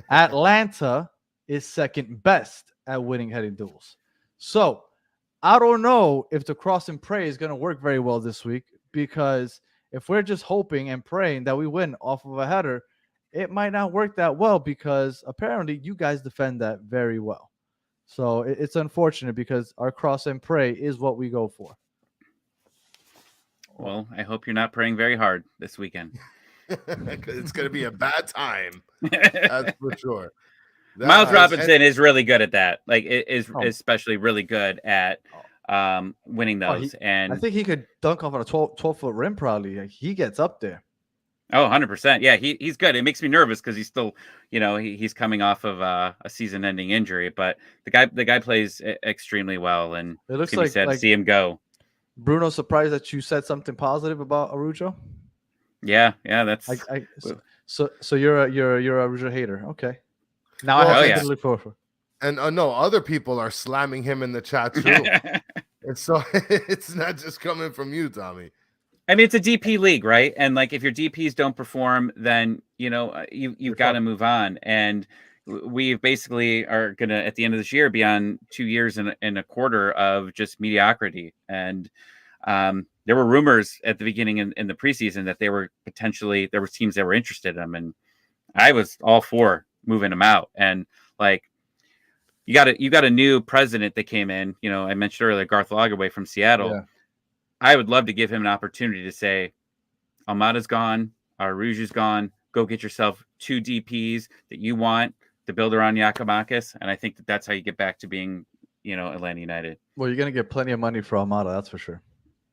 Atlanta is second best at winning headed duels. So I don't know if the cross and pray is going to work very well this week, because if we're just hoping and praying that we win off of a header, it might not work that well, because apparently you guys defend that very well. So it's unfortunate, because our cross and pray is what we go for. Well, I hope you're not praying very hard this weekend. It's going to be a bad time. That's for sure. Miles Robinson is really good at that. Like, it is especially really good at winning those. And I think he could dunk off on a 12-foot rim probably. Like, he gets up there. Oh, 100%. Yeah, he's good. It makes me nervous because he's still, he's coming off of a season-ending injury. But the guy plays extremely well, and it looks like sad to see him go. Bruno, surprised that you said something positive about Araujo? Yeah, that's. So you're a Araujo hater. Okay. Now I have something to look forward for. And no, other people are slamming him in the chat too. And so it's not just coming from you, Tommy. I mean, it's a DP league, right? And like, if your DPs don't perform, then you've got to move on. And we basically are gonna, at the end of this year, be on 2 years and a quarter of just mediocrity. And there were rumors at the beginning in the preseason that there were teams that were interested in him, and I was all for moving him out. And like, you got a new president that came in. I mentioned earlier, Garth Lagerwey from Seattle. Yeah. I would love to give him an opportunity to say, Almada's gone, Araujo's gone, go get yourself 2 DPs that you want to build around Giakoumakis, and I think that that's how you get back to being, Atlanta United. Well, you're gonna get plenty of money for Almada, that's for sure.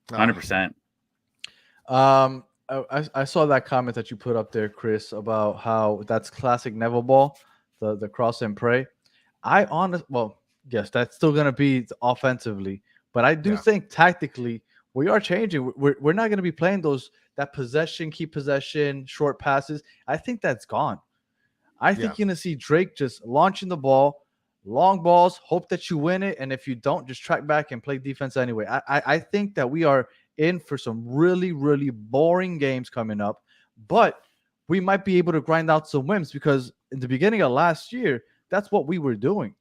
100%. I saw that comment that you put up there, Chris, about how that's classic Neville ball, the cross and pray. Yes, that's still gonna be offensively, but I do think tactically we are changing. We're not gonna be playing that possession, keep possession, short passes. I think that's gone. I think you're gonna see Drake just launching the ball, long balls, hope that you win it, and if you don't, just track back and play defense anyway. I think that we are in for some really, really boring games coming up, but we might be able to grind out some wins because in the beginning of last year, that's what we were doing.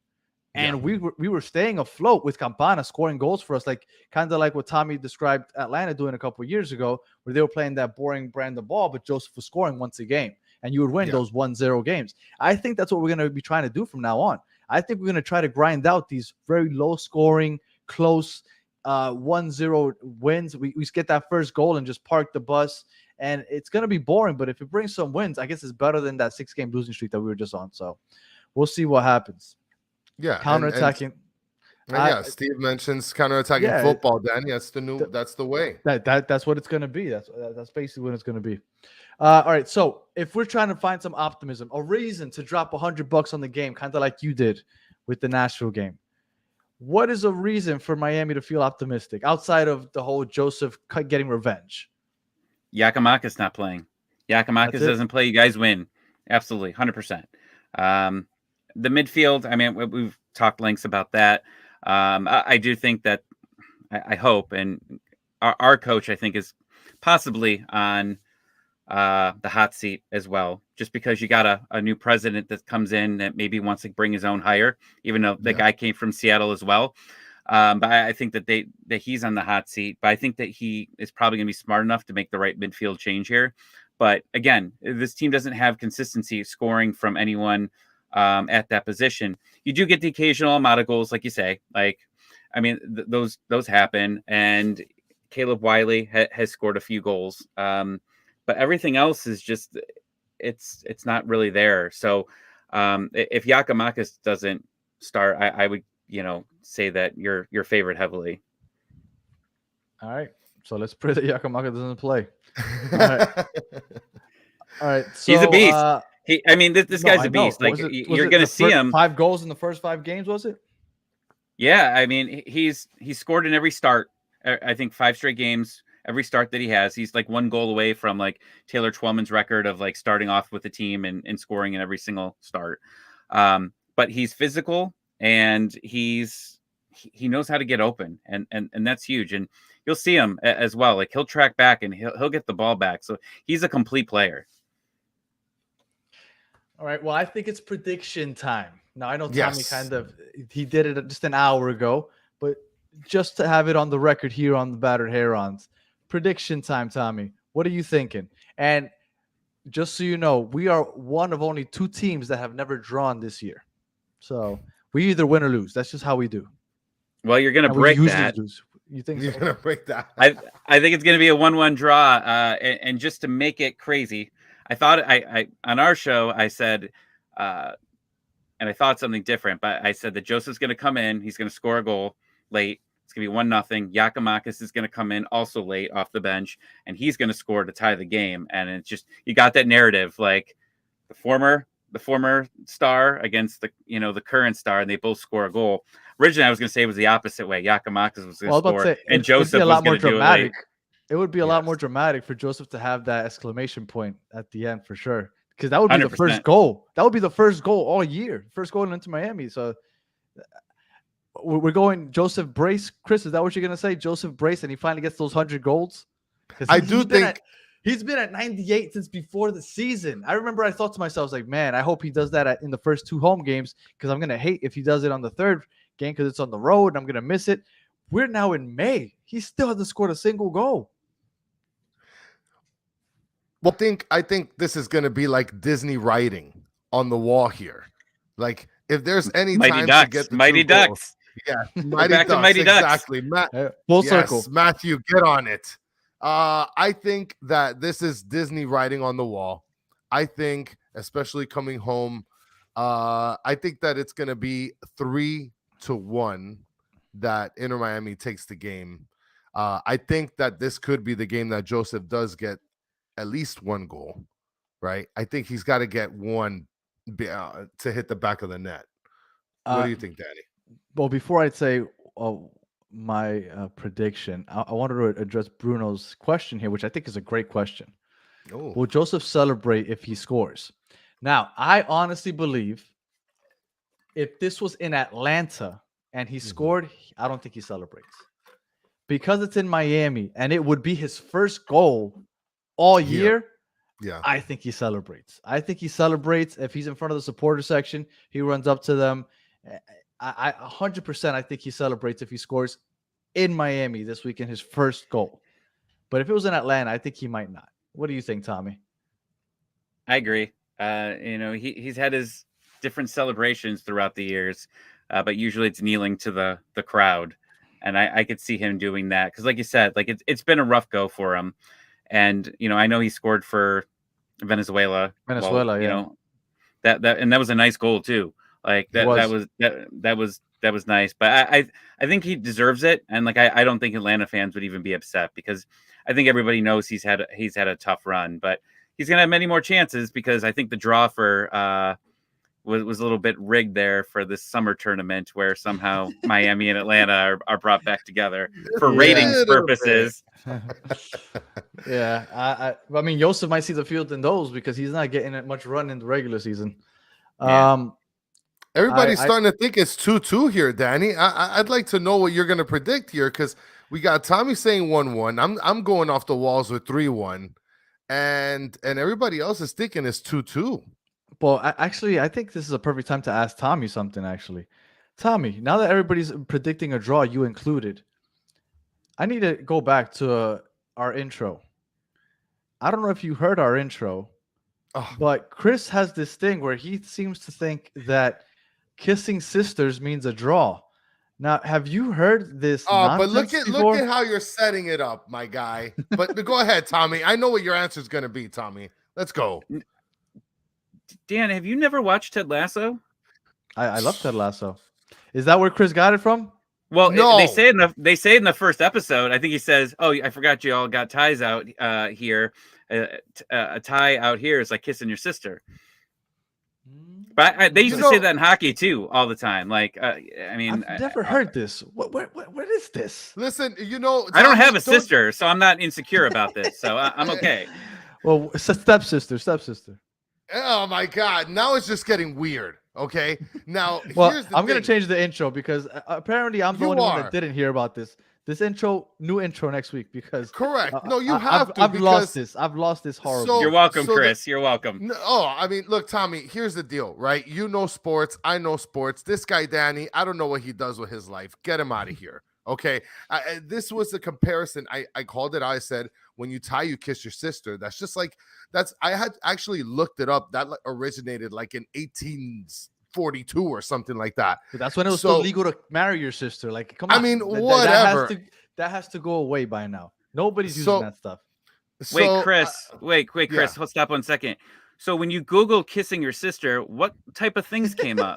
And we were staying afloat with Campana scoring goals for us, kind of like what Tommy described Atlanta doing a couple of years ago, where they were playing that boring brand of ball, but Joseph was scoring once a game, and you would win those 1-0 games. I think that's what we're going to be trying to do from now on. I think we're going to try to grind out these very low-scoring, close 1-0 wins. We get that first goal and just park the bus, and it's going to be boring, but if it brings some wins, I guess it's better than that 6-game losing streak that we were just on. So we'll see what happens. Yeah, counterattacking. Steve mentions counterattacking football, Danny. That's that's the way. That's what it's going to be. That's basically what it's going to be. All right. So if we're trying to find some optimism, a reason to drop $100 on the game, kind of like you did with the Nashville game, what is a reason for Miami to feel optimistic outside of the whole Joseph getting revenge? Giakoumakis not playing. Giakoumakis doesn't play. You guys win. Absolutely. 100%. The midfield, I mean, we've talked lengths about that. I do think that I hope, and our coach, I think, is possibly on the hot seat as well, just because you got a new president that comes in that maybe wants to bring his own hire, even though the guy came from Seattle as well. But I think that he's on the hot seat, but I think that he is probably going to be smart enough to make the right midfield change here. But again, this team doesn't have consistency scoring from anyone at that position. You do get the occasional amount of goals, like you say. Those happen, and Caleb Wiley has scored a few goals, but everything else is just it's not really there. So if Giakoumakis doesn't start, I would say that you're favored heavily. All right, so let's pray that Giakoumakis doesn't play. All right, so, he's a beast. This guy's a beast. You're going to see him. 5 goals in the first 5 games, was it? Yeah, I mean, he's scored in every start. I think 5 straight games. Every start that he has, he's 1 goal away from Taylor Twellman's record of starting off with the team and scoring in every single start. But he's physical and he knows how to get open, and that's huge. And you'll see him as well. He'll track back and he'll get the ball back. So he's a complete player. All right. Well, I think it's prediction time. Now, I know Tommy he did it just an hour ago, but just to have it on the record here on the Battered Herons, prediction time, Tommy. What are you thinking? And just so you know, we are one of only 2 teams that have never drawn this year. So we either win or lose. That's just how we do. Well, you're going to break that. You think you're going to break that? I think it's going to be a 1-1 draw. And just to make it crazy, I thought I on our show, I said, and I thought something different, but I said that Joseph's going to come in. He's going to score a goal late. It's going to be 1-0. Giakoumakis is going to come in also late off the bench, and he's going to score to tie the game. And it's just, you got that narrative, the former star against the current star, and they both score a goal. Originally, I was going to say it was the opposite way. Giakoumakis was going to score, and Joseph was going to do it late. It would be a lot more dramatic for Joseph to have that exclamation point at the end for sure, because that would be 100%. The first goal. That would be the first goal all year. First goal into Miami. So we're going Joseph Brace. Chris, is that what you're going to say? Joseph Brace, and he finally gets those 100 goals? I do think he's been at 98 since before the season. I remember I thought to myself, man, I hope he does that in the first 2 home games, because I'm going to hate if he does it on the 3rd game because it's on the road and I'm going to miss it. We're now in May. He still hasn't scored a single goal. Well, I think this is going to be like Disney writing on the wall here. If there's any time to get the Mighty Ducks. Yeah, Back to Mighty Ducks. Exactly. Full circle. Matthew, get on it. I think that this is Disney writing on the wall. I think, especially coming home, I think that it's going to be 3-1 that Inter Miami takes the game. I think that this could be the game that Joseph does get at least one goal, right? I think he's got to get one to hit the back of the net. What do you think, Danny? Well, before I'd say my prediction, I wanted to address Bruno's question here, which I think is a great question. Oh, Will Joseph celebrate if he scores? Now, I honestly believe if this was in Atlanta and he scored, I don't think he celebrates. Because it's in Miami and it would be his first goal all year. Yeah. I think he celebrates. I think he celebrates if he's in front of the supporter section. He runs up to them. I 100%. I think he celebrates if he scores in Miami this weekend, his first goal. But if it was in Atlanta, I think he might not. What do you think, Tommy? I agree. He's had his different celebrations throughout the years, but usually it's kneeling to the crowd, and I could see him doing that because, like you said, like it's been a rough go for him, and I know he scored for Venezuela. Venezuela, yeah. That was a nice goal too. Like that was nice. But I think he deserves it, and like I don't think Atlanta fans would even be upset because I think everybody knows he's had a tough run, but he's gonna have many more chances because I think the draw for was a little bit rigged there for this summer tournament where somehow Miami and Atlanta are brought back together for ratings purposes. Yeah, I mean, Joseph might see the field in those because he's not getting much run in the regular season. Yeah. Everybody's starting to think it's 2-2 here, Danny. I'd like to know what you're going to predict here because we got Tommy saying 1-1. I'm going off the walls with 3-1, and everybody else is thinking it's 2-2. Well, I think this is a perfect time to ask Tommy something. Actually, Tommy, now that everybody's predicting a draw, you included, I need to go back to our intro. I don't know if you heard our intro, but Chris has this thing where he seems to think that kissing sisters means a draw. Now, have you heard this? But look at how you're setting it up, my guy. But go ahead, Tommy. I know what your answer is going to be, Tommy. Let's go. Dan, have you never watched Ted Lasso? I love Ted Lasso. Is that where Chris got it from? Well, no. They say in the first episode. I think he says, "Oh, I forgot you all got ties out here. A tie out here is like kissing your sister." But they used to say that in hockey too, all the time. Like, I mean, I've never heard this. What is this? Listen, I don't have a sister, so I'm not insecure about this. So I'm okay. Well, stepsister. Oh my God! Now it's just getting weird. Okay, now well, I'm gonna change the intro because apparently I'm the only one that didn't hear about this. This new intro next week because correct. No, you have to. I've lost this. I've lost this horribly. So, you're welcome, Chris. You're welcome. I mean, look, Tommy. Here's the deal, right? You know sports. I know sports. This guy, Danny, I don't know what he does with his life. Get him out of here. Okay, this was a comparison. I called it. I said, when you tie, you kiss your sister. That's just like I had actually looked it up. That originated like in 1842 or something like that. But that's when it was still legal to marry your sister. Like, come on. I mean, whatever. That has to go away by now. Nobody's using that stuff. Wait, Chris. Wait, Chris. Yeah. Let's stop 1 second. So when you Google kissing your sister, what type of things came up?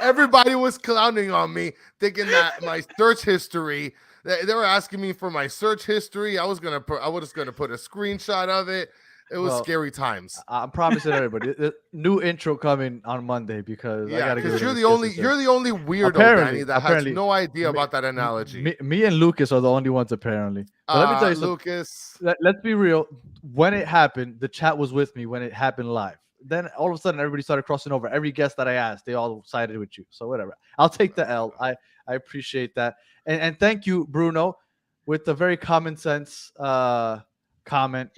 Everybody was clowning on me, thinking that my search history. They were asking me for my search history. I was gonna put a screenshot of it. It was scary times. I'm promising everybody the new intro coming on Monday because I gotta get you're the only weirdo, Danny, that has no idea about that analogy. Me and Lucas are the only ones apparently. But let me tell you something. Lucas. Let's be real. When it happened, the chat was with me when it happened live. Then all of a sudden everybody started crossing over. Every guest that I asked, they all sided with you. So whatever. I'll take the L. I appreciate that. And thank you, Bruno, with the very common sense comment.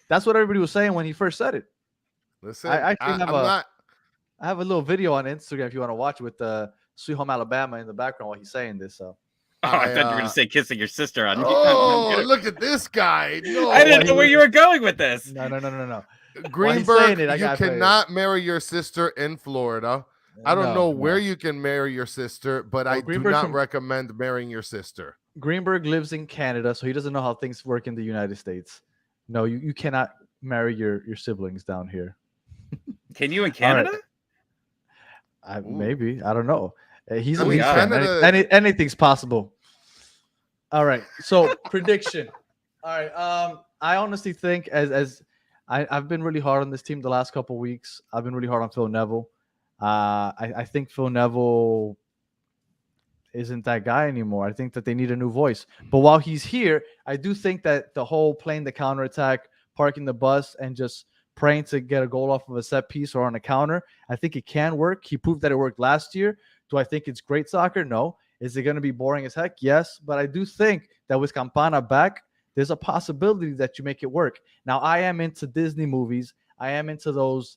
That's what everybody was saying when he first said it. Listen, I have a little video on Instagram if you want to watch it with Sweet Home Alabama in the background while he's saying this. So I thought you were going to say kissing your sister on. Oh, look at this guy! No, I didn't know where you were going with this. No. Greenberg, you cannot marry your sister in Florida. I don't know where you can marry your sister, but I do not recommend marrying your sister. Greenberg lives in Canada, so he doesn't know how things work in the United States. No, you cannot marry your siblings down here. Can you in All right. Canada? Maybe I don't know. He's a Oh, Leafs yeah. fan. Canada- Anything's possible. All right. So prediction. All right. I honestly think I've been really hard on this team the last couple weeks. I've been really hard on Phil Neville. I think Phil Neville isn't that guy anymore. I think that they need a new voice. But while he's here, I do think that the whole playing the counterattack, parking the bus, and just praying to get a goal off of a set piece or on a counter, I think it can work. He proved that it worked last year. Do I think it's great soccer? No. Is it going to be boring as heck? Yes. But I do think that with Campana back, there's a possibility that you make it work. Now, I am into Disney movies. I am into those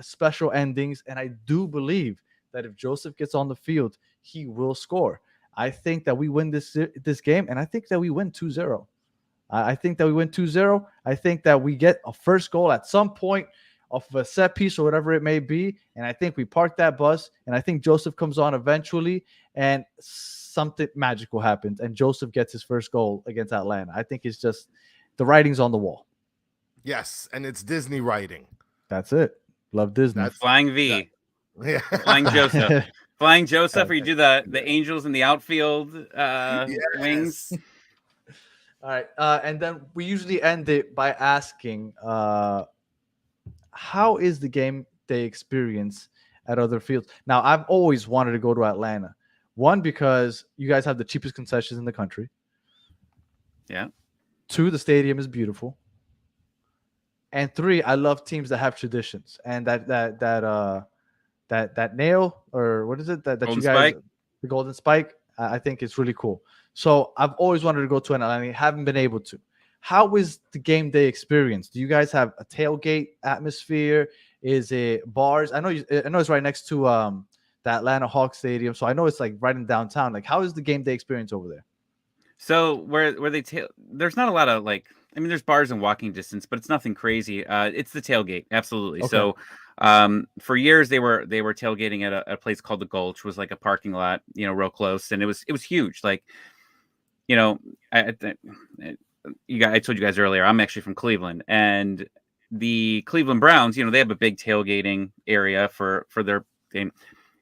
special endings. And I do believe that if Joseph gets on the field, he will score. I think that we win this game, and I think that we win 2-0. I think that we win 2-0. I think that we get a first goal at some point off of a set piece or whatever it may be, and I think we park that bus, and I think Joseph comes on eventually, and something magical happens, and Joseph gets his first goal against Atlanta. I think it's just the writing's on the wall. Yes, and it's Disney writing. That's it. Love Disney. That's Flying V. Yeah. Flying Joseph. Flying Joseph, where you do the angels in the outfield wings. All right. And then we usually end it by asking, how is the game day experience at other fields? Now, I've always wanted to go to Atlanta. One, because you guys have the cheapest concessions in the country. Yeah. Two, the stadium is beautiful. And three, I love teams that have traditions. And that nail, or what is it that Golden you guys Spike? The Golden Spike, I think it's really cool. So I've always wanted to go to an Atlanta, haven't been able to. How is the game day experience? Do you guys have a tailgate atmosphere? Is it bars? I know it's right next to the Atlanta Hawks Stadium, so I know it's like right in downtown. Like, how is the game day experience over there? So where there's not a lot of there's bars in walking distance, but it's nothing crazy. It's the tailgate, absolutely. Okay. So for years they were tailgating at a place called the Gulch, was like a parking lot, real close, and it was huge. Like, I told you guys earlier, I'm actually from Cleveland, and the Cleveland Browns, they have a big tailgating area for their game.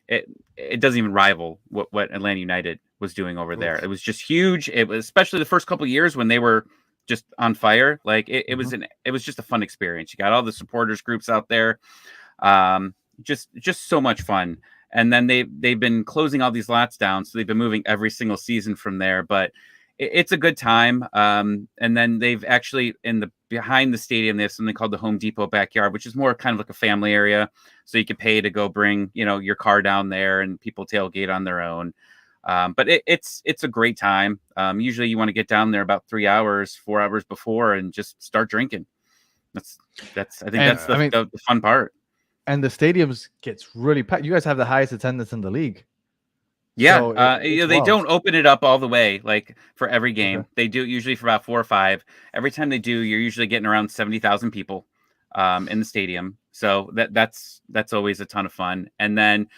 It doesn't even rival what Atlanta United was doing over there. It was just huge. It was, especially the first couple of years when they were just on fire. Like it was just a fun experience. You got all the supporters groups out there. Just so much fun. And then they've been closing all these lots down, so they've been moving every single season from there. But it's a good time. And then they've actually behind the stadium, they have something called the Home Depot backyard, which is more kind of like a family area. So you can pay to go bring, your car down there, and people tailgate on their own. But it's a great time. Usually you want to get down there about 4 hours before, and just start drinking. That's the fun part. And the stadiums gets really packed. You guys have the highest attendance in the league. Yeah, So they don't open it up all the way, like for every game. Okay. They do it usually for about 4 or 5. Every time they do, you're usually getting around 70,000 people in the stadium. So that's always a ton of fun. And then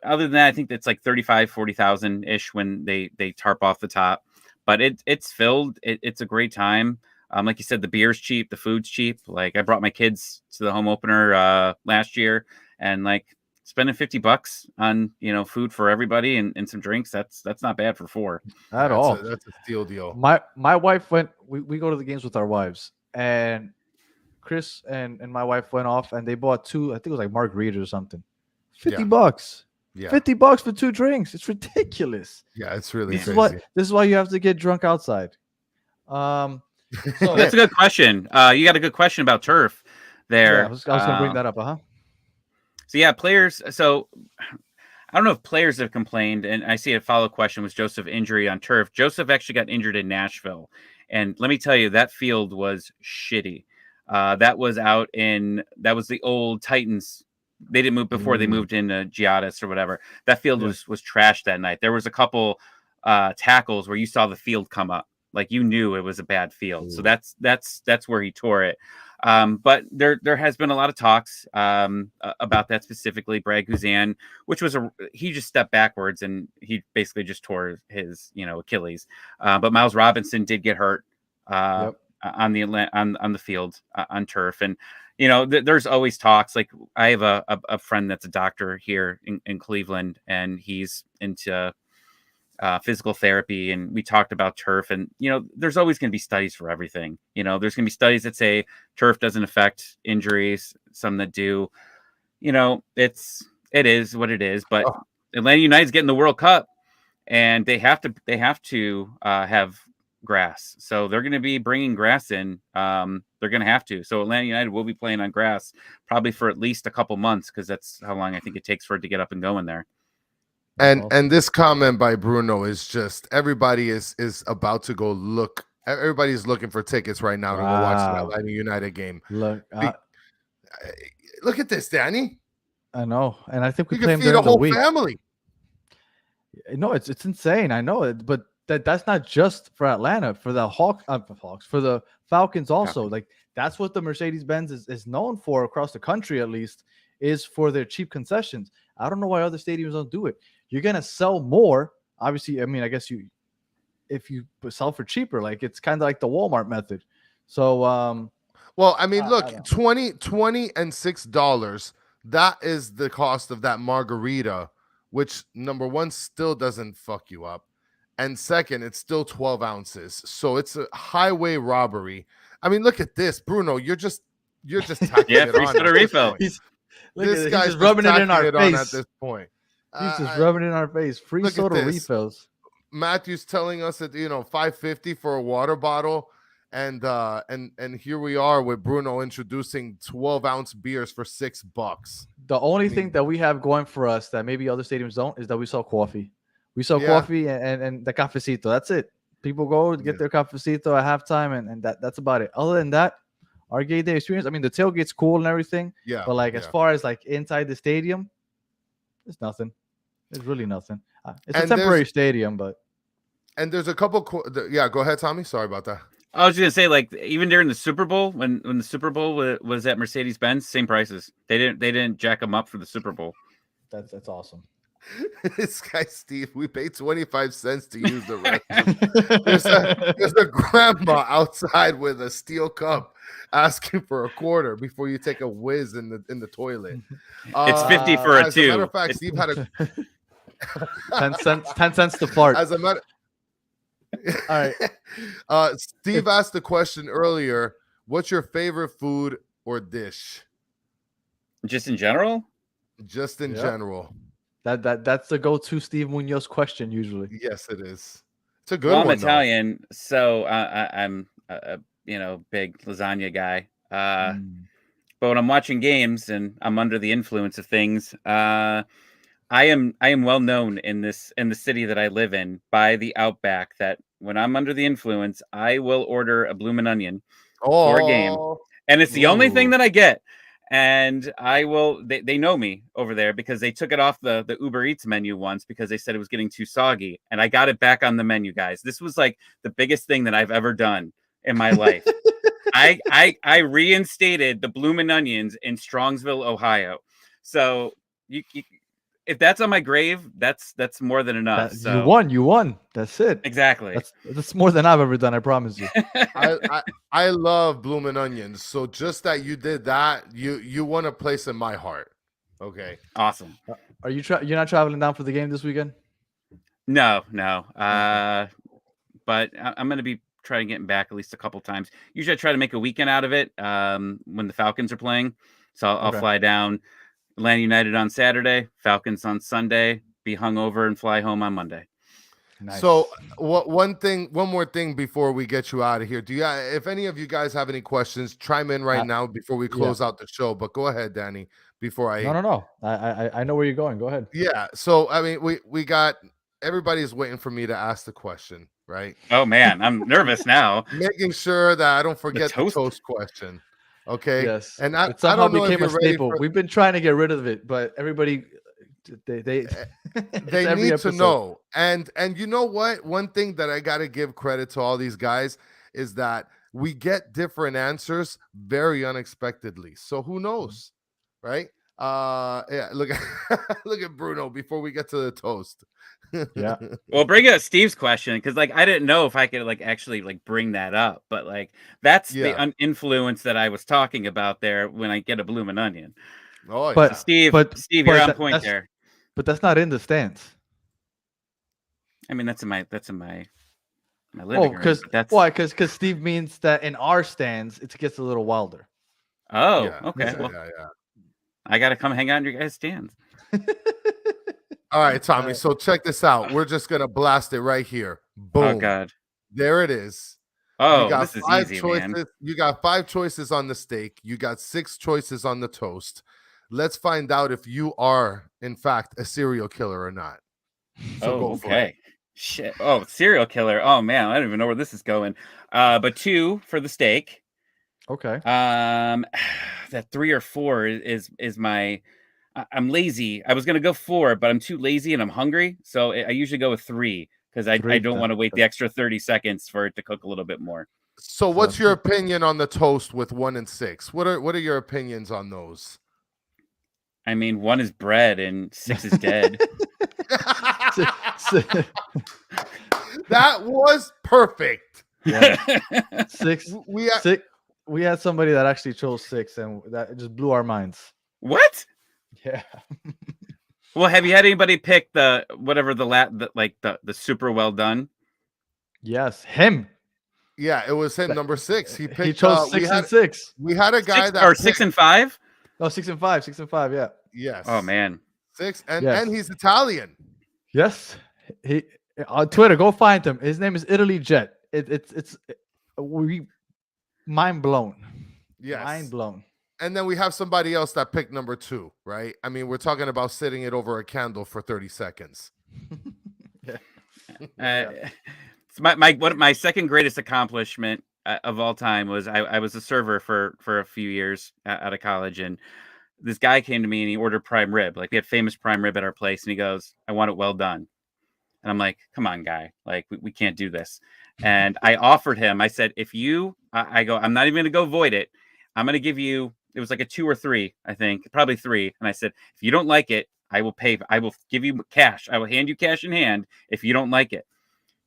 other than that, I think it's like 40,000 ish when they tarp off the top. But it's filled. It's a great time. Like you said, the beer's cheap, the food's cheap. Like, I brought my kids to the home opener last year, and like, spending $50 on food for everybody and some drinks, that's not bad for 4 at all. That's a steal deal. My wife went. We go to the games with our wives, and Chris and my wife went off, and they bought 2. I think it was like margaritas or something. $50. Yeah. $50 for 2 drinks. It's ridiculous. Yeah, it's really This crazy. is why you have to get drunk outside. So that's a good question. You got a good question about turf there. Yeah, I was gonna bring that up. So yeah, players. So I don't know if players have complained, and I see a follow-up question: was Joseph injury on turf? Joseph actually got injured in Nashville, and let me tell you, that field was shitty. That was the old Titans. They didn't move before they moved into Giannis or whatever. That field was trashed that night. There was a couple tackles where you saw the field come up, like you knew it was a bad field. Ooh. So that's where he tore it. But there has been a lot of talks about that, specifically Brad Guzan, which was he just stepped backwards and he basically just tore his Achilles. But Miles Robinson did get hurt on the field on turf. And there's always talks. Like I have a friend that's a doctor here in Cleveland, and he's into physical therapy, and we talked about turf. And there's always going to be studies for everything. There's going to be studies that say turf doesn't affect injuries, some that do. It is what it is. But Atlanta United's getting the World Cup, and they have to have grass. So they're going to be bringing grass in. They're going to have to. So Atlanta United will be playing on grass probably for at least a couple months, because that's how long I think it takes for it to get up and going there. And this comment by Bruno is just, everybody is about to go look. Everybody's looking for tickets right now to go watch the Atlanta United game. Look at this, Danny. I know, and I think we can play him feed a during the whole week. family. No, it's insane. I know it, but that's not just for Atlanta. For the for the Falcons also. Like that's what the Mercedes-Benz is known for across the country, at least, is for their cheap concessions. I don't know why other stadiums don't do it. You're gonna sell more, obviously. I mean, I guess if you sell for cheaper, like it's kind of like the Walmart method. So, well, I mean, look, $20 and $6. That is the cost of that margarita, which number one still doesn't fuck you up, and second, it's still 12 ounces. So it's a highway robbery. I mean, look at this, Bruno. You're just tacking it free on soda refill. He's just rubbing it in our face at this point. He's just rubbing it in our face. Free soda refills. Matthew's telling us that $5.50 for a water bottle, and here we are with Bruno introducing 12-ounce beers for $6. The only thing that we have going for us that maybe other stadiums don't is that we sell coffee. We sell coffee and the cafecito. That's it. People go to get their cafecito at halftime, and that's about it. Other than that, our game day experience. I mean, the tailgate's cool and everything. Yeah. But as far as inside the stadium, it's nothing. It's really nothing. It's a temporary stadium, but. And there's a couple. Go ahead, Tommy. Sorry about that. I was gonna say, even during the Super Bowl, when the Super Bowl was at Mercedes-Benz, same prices. They didn't jack them up for the Super Bowl. That's awesome. This guy Steve, we paid 25 cents to use the restroom. there's a grandma outside with a steel cup asking for a quarter before you take a whiz in the toilet. It's 50 for a two. As a matter of fact, Steve had a 10 cents to fart. As a matter. All right. Steve asked the question earlier. What's your favorite food or dish? Just in general? Just in general. That's the go-to Steve Munoz question usually. Yes, it is. It's a good one. I'm Italian, so I'm a big lasagna guy. But when I'm watching games and I'm under the influence of things, I am well known in the city that I live in by the Outback that when I'm under the influence, I will order a bloomin' onion for a game, and it's the only thing that I get. And I will. They know me over there because they took it off the Uber Eats menu once because they said it was getting too soggy, and I got it back on the menu, guys. This was like the biggest thing that I've ever done in my life. I reinstated the bloomin' onions in Strongsville, Ohio. So if that's on my grave, that's more than enough. You won. That's it. Exactly. That's more than I've ever done. I promise you. I love bloomin' onions. So just that you did that, you won a place in my heart. Okay. Awesome. Are you you're not traveling down for the game this weekend? No. But I'm going to be trying getting back at least a couple times. Usually I try to make a weekend out of it when the Falcons are playing. So I'll fly down. Atlanta United on Saturday, Falcons on Sunday, be hungover and fly home on Monday. Nice. So one more thing before we get you out of here. If any of you guys have any questions, chime in right now before we close out the show. But go ahead, Danny, before I No. I know where you're going. Go ahead. Yeah. So I mean, we got everybody's waiting for me to ask the question, right? Oh man, I'm nervous now. Making sure that I don't forget the toast question. Okay. Yes. And it somehow became a staple. We've been trying to get rid of it, but everybody they need to know. And you know what? One thing that I gotta give credit to all these guys is that we get different answers very unexpectedly. So who knows? Right? Look at look at Bruno before we get to the toast. Yeah. Well, bring up Steve's question because, like, I didn't know if I could like actually like bring that up, but like that's the Yeah. influence that I was talking about there when I get a bloomin' onion. Oh But yeah. Steve, but you're on that, point there. but that's not in the stands. I mean, that's in my my Oh, living room. because But that's why? Because Steve means that in our stands it gets a little wilder. oh, Yeah. okay. Yeah, Well, yeah. I got to come hang out in your guys' stands. All right, Tommy. Right. So check this out. We're just gonna blast it right here. Boom. Oh God. There it is. Oh, You got this is 5 easy, choices. man. You got 5 choices on the steak. You got 6 choices on the toast. Let's find out if you are, in fact, a serial killer or not. So Oh, go for it. okay. Shit. Oh, serial killer. Oh man, I don't even know where this is going. But 2 for the steak. Okay. That 3 or 4 is my. I'm lazy. I was gonna go 4, but I'm too lazy and I'm hungry, so I usually go with 3 because I 3. don't want to wait the extra 30 seconds for it to cook a little bit more. So what's that's your good. opinion on the toast with 1 and 6? What are your opinions on those? I mean, 1 is bread and 6 is dead. That was perfect. Yeah. 6. We 6. We had somebody that actually chose 6, and that just blew our minds. What? Yeah. Well, have you had anybody pick the whatever the super well done? Yes, him. Yeah, it was him, number 6. He picked. He chose 6 and 6. We had a guy 6, that or picked, 6 and 5. Oh, 6 and 5. 6 and 5. Yeah. Yes. Oh man. 6 and Yes. and he's Italian. Yes. He on Twitter. Go find him. His name is Italy Jet. It's we mind blown. Yes. Mind blown. And then we have somebody else that picked number 2, right? I mean, we're talking about sitting it over a candle for 30 seconds. It's my second greatest accomplishment of all time was I was a server for a few years out of college, and this guy came to me and he ordered prime rib. Like, we had famous prime rib at our place, and he goes, "I want it well done." And I'm like, "Come on, guy, like we can't do this." And I offered him. I said, "If you," I go, "I'm not even gonna go void it. I'm gonna give you." It was like a 2 or 3, I think, probably 3. And I said, "If you don't like it, I will pay. I will give you cash. I will hand you cash in hand if you don't like it."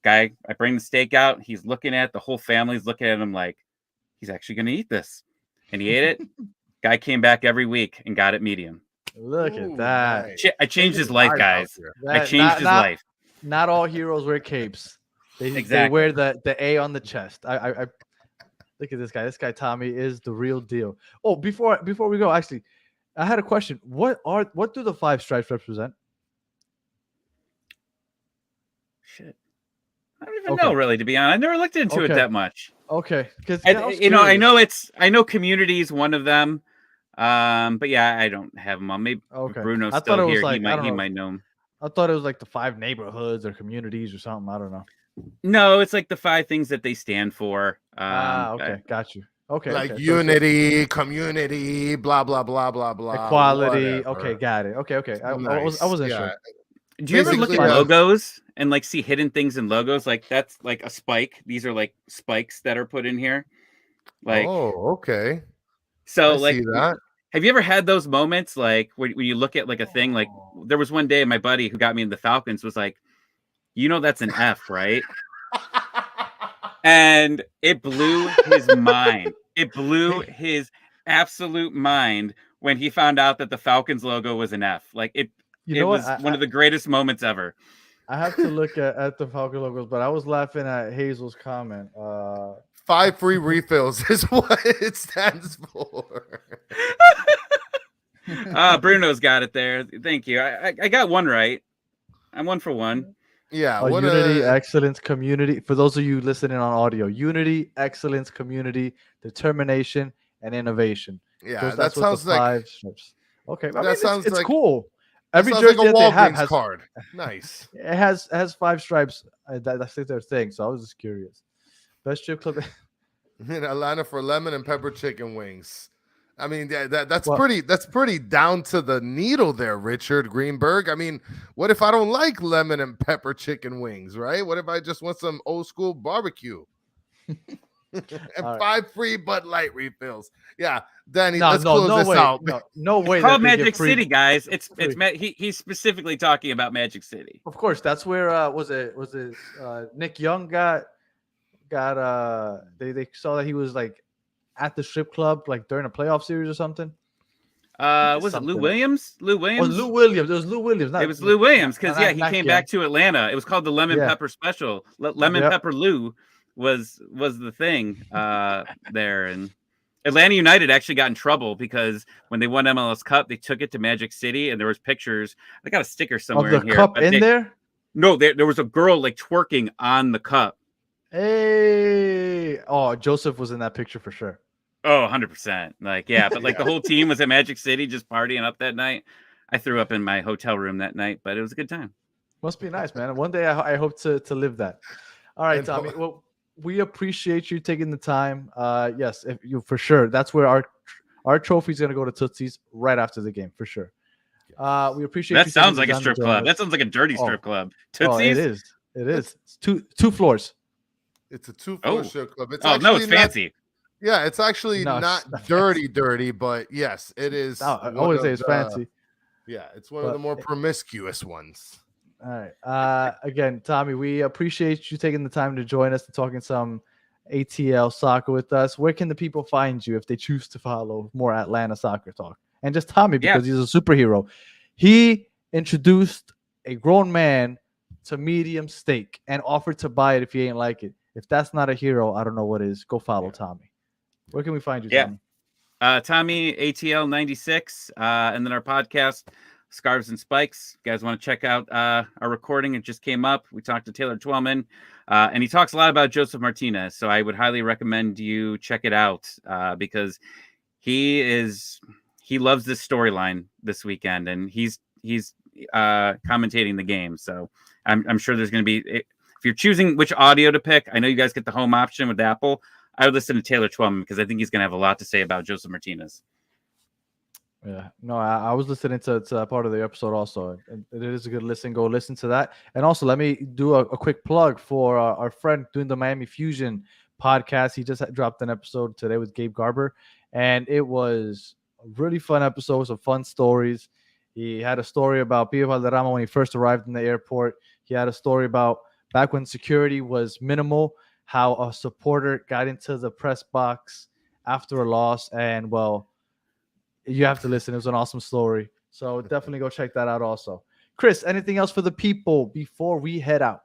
Guy, I bring the steak out. He's looking at it. The whole family's looking at him like, he's actually going to eat this. And he ate it. Guy came back every week and got it medium. Look Ooh, at that. nice. I changed his life, guys. I That- changed his life. Not all heroes wear capes. They Exactly. wear the A on the chest. I look at this guy. This guy Tommy is the real deal. Oh, before we go, actually, I had a question. What do the 5 stripes represent? Shit. I don't even know, really, to be honest. I never looked into it that much. Okay, because I know community is one of them. But yeah, I don't have them on. Maybe Bruno's still here. He might know them. I thought it was like the 5 neighborhoods or communities or something. I don't know. No, it's like the 5 things that they stand for. Okay, got you. Okay, like okay. unity, community, blah blah blah blah blah. Equality. Whatever. Okay, got it. Okay. I Nice. wasn't Yeah. sure. Do you ever look at Basically, logos and like see hidden things in logos? Like, that's like a spike. These are like spikes that are put in here. Like, oh, okay. so I like, see that. have you ever had those moments like when you look at like a thing? Like, there was one day my buddy who got me in the Falcons was like, that's an F, right? And it blew his mind. It blew his absolute mind when he found out that the Falcons logo was an F. Like, it was one of the greatest moments ever. I have to look at the Falcon logos, but I was laughing at Hazel's comment. 5 free refills is what it stands for. Bruno's got it there. Thank you. I got one right. I'm 1 for 1. Yeah. Unity, excellence, community. For those of you listening on audio, unity, excellence, community, determination, and innovation. Yeah, That's that sounds like 5 strips. Okay, that sounds it's like cool. that Every sounds like jersey a that they have Walgreens has card. Nice. It has 5 stripes. That's their thing. So I was just curious. Best strip club In Atlanta for lemon and pepper chicken wings. I mean, that's pretty down to the needle there, Richard Greenberg. I mean, what if I don't like lemon and pepper chicken wings, right? What if I just want some old school barbecue? and All right. 5 free Bud Light refills. Yeah, Danny, No, let's no, close no this way. out. No way. It's that called they get Magic free- City, guys. free. He's specifically talking about Magic City. Of course, that's where was it Nick Young got they saw that he was like at the strip club like during a playoff series or something. Was it Lou Williams? Lou Oh, Williams? Lou Williams. It was Lou Williams. It was Lou Williams because not he came back to Atlanta. It was called the Lemon Yeah. Pepper Special. Lemon Pepper Lou was the thing there, and Atlanta United actually got in trouble because when they won MLS Cup, they took it to Magic City, and there was pictures. I got a sticker somewhere of the in here. cup but in there. No, there was a girl like twerking on the cup. Hey, oh, Joseph was in that picture for sure. Oh, 100%. Like, yeah, but like the whole team was at Magic City just partying up that night. I threw up in my hotel room that night, but it was a good time. Must be nice, man. One day I hope to live that. All right, And Tommy. Well, we appreciate you taking the time. Yes, if you for sure. That's where our trophy's gonna go to Tootsie's right after the game for sure. We appreciate That you sounds taking like the a time strip to join club. us. That sounds like a dirty strip club. Oh, Tootsie's? it is. It is. It's two floors. It's a 2-floor strip club. It's no, it's actually fancy. Yeah, it's actually No, not it's not dirty, but yes, it is. I always say it's fancy. Yeah, it's one of the more promiscuous ones. All right. Again, Tommy, we appreciate you taking the time to join us and talking some ATL soccer with us. Where can the people find you if they choose to follow more Atlanta soccer talk? And just Tommy, because he's a superhero. He introduced a grown man to medium steak and offered to buy it if he ain't like it. If that's not a hero, I don't know what is. Go follow Tommy. Where can we find you, Tommy? Tommy ATL 96, and then our podcast, Scarves and Spikes. You guys want to check out our recording? It just came up. We talked to Taylor Twellman, and he talks a lot about Joseph Martinez. So I would highly recommend you check it out because he loves this storyline this weekend, and he's commentating the game. So I'm sure there's going to be. If you're choosing which audio to pick, I know you guys get the home option with Apple. I would listen to Taylor Twellman because I think he's going to have a lot to say about Joseph Martinez. Yeah, no, I was listening to part of the episode also. It is a good listen. Go listen to that. And also, let me do a quick plug for our friend doing the Miami Fusion podcast. He just dropped an episode today with Gabe Garber, and it was a really fun episode. Some fun stories. He had a story about Pio Valderrama when he first arrived in the airport. He had a story about back when security was minimal, how a supporter got into the press box after a loss. And, well, you have to listen. It was an awesome story. So definitely go check that out also. Chris, anything else for the people before we head out?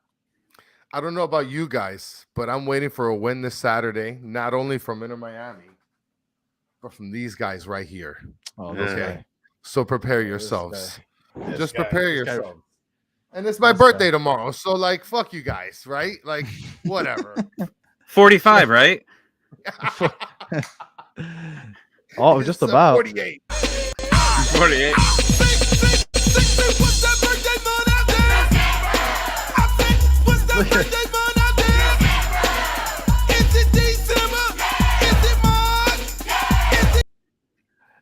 I don't know about you guys, but I'm waiting for a win this Saturday, not only from Inter Miami, but from these guys right here. Oh, this guy. So prepare yourselves. Just prepare yourselves. And it's my This birthday guy. tomorrow. So, like, fuck you guys, right? Like, whatever. 45, right? Oh, just about. 48. 48.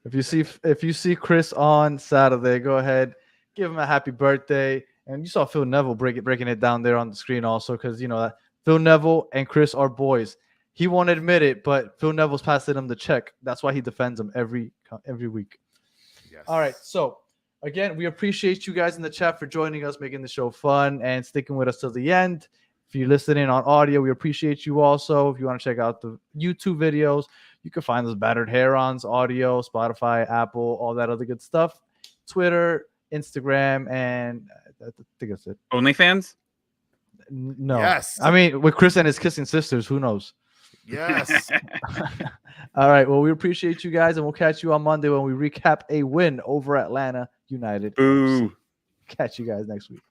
If you see Chris on Saturday, go ahead, give him a happy birthday. And you saw Phil Neville breaking it down there on the screen also, because you know that Phil Neville and Chris are boys. He won't admit it, but Phil Neville's passing him the check. That's why he defends him every week. Yes. All right. So again, we appreciate you guys in the chat for joining us, making the show fun and sticking with us till the end. If you're listening on audio, we appreciate you also. If you want to check out the YouTube videos, you can find those Battered Herons audio, Spotify, Apple, all that other good stuff. Twitter, Instagram, and I think that's it. OnlyFans? No. Yes. I mean, with Chris and his kissing sisters, who knows? Yes. All right. Well, we appreciate you guys, and we'll catch you on Monday when we recap a win over Atlanta United. Ooh. Catch you guys next week.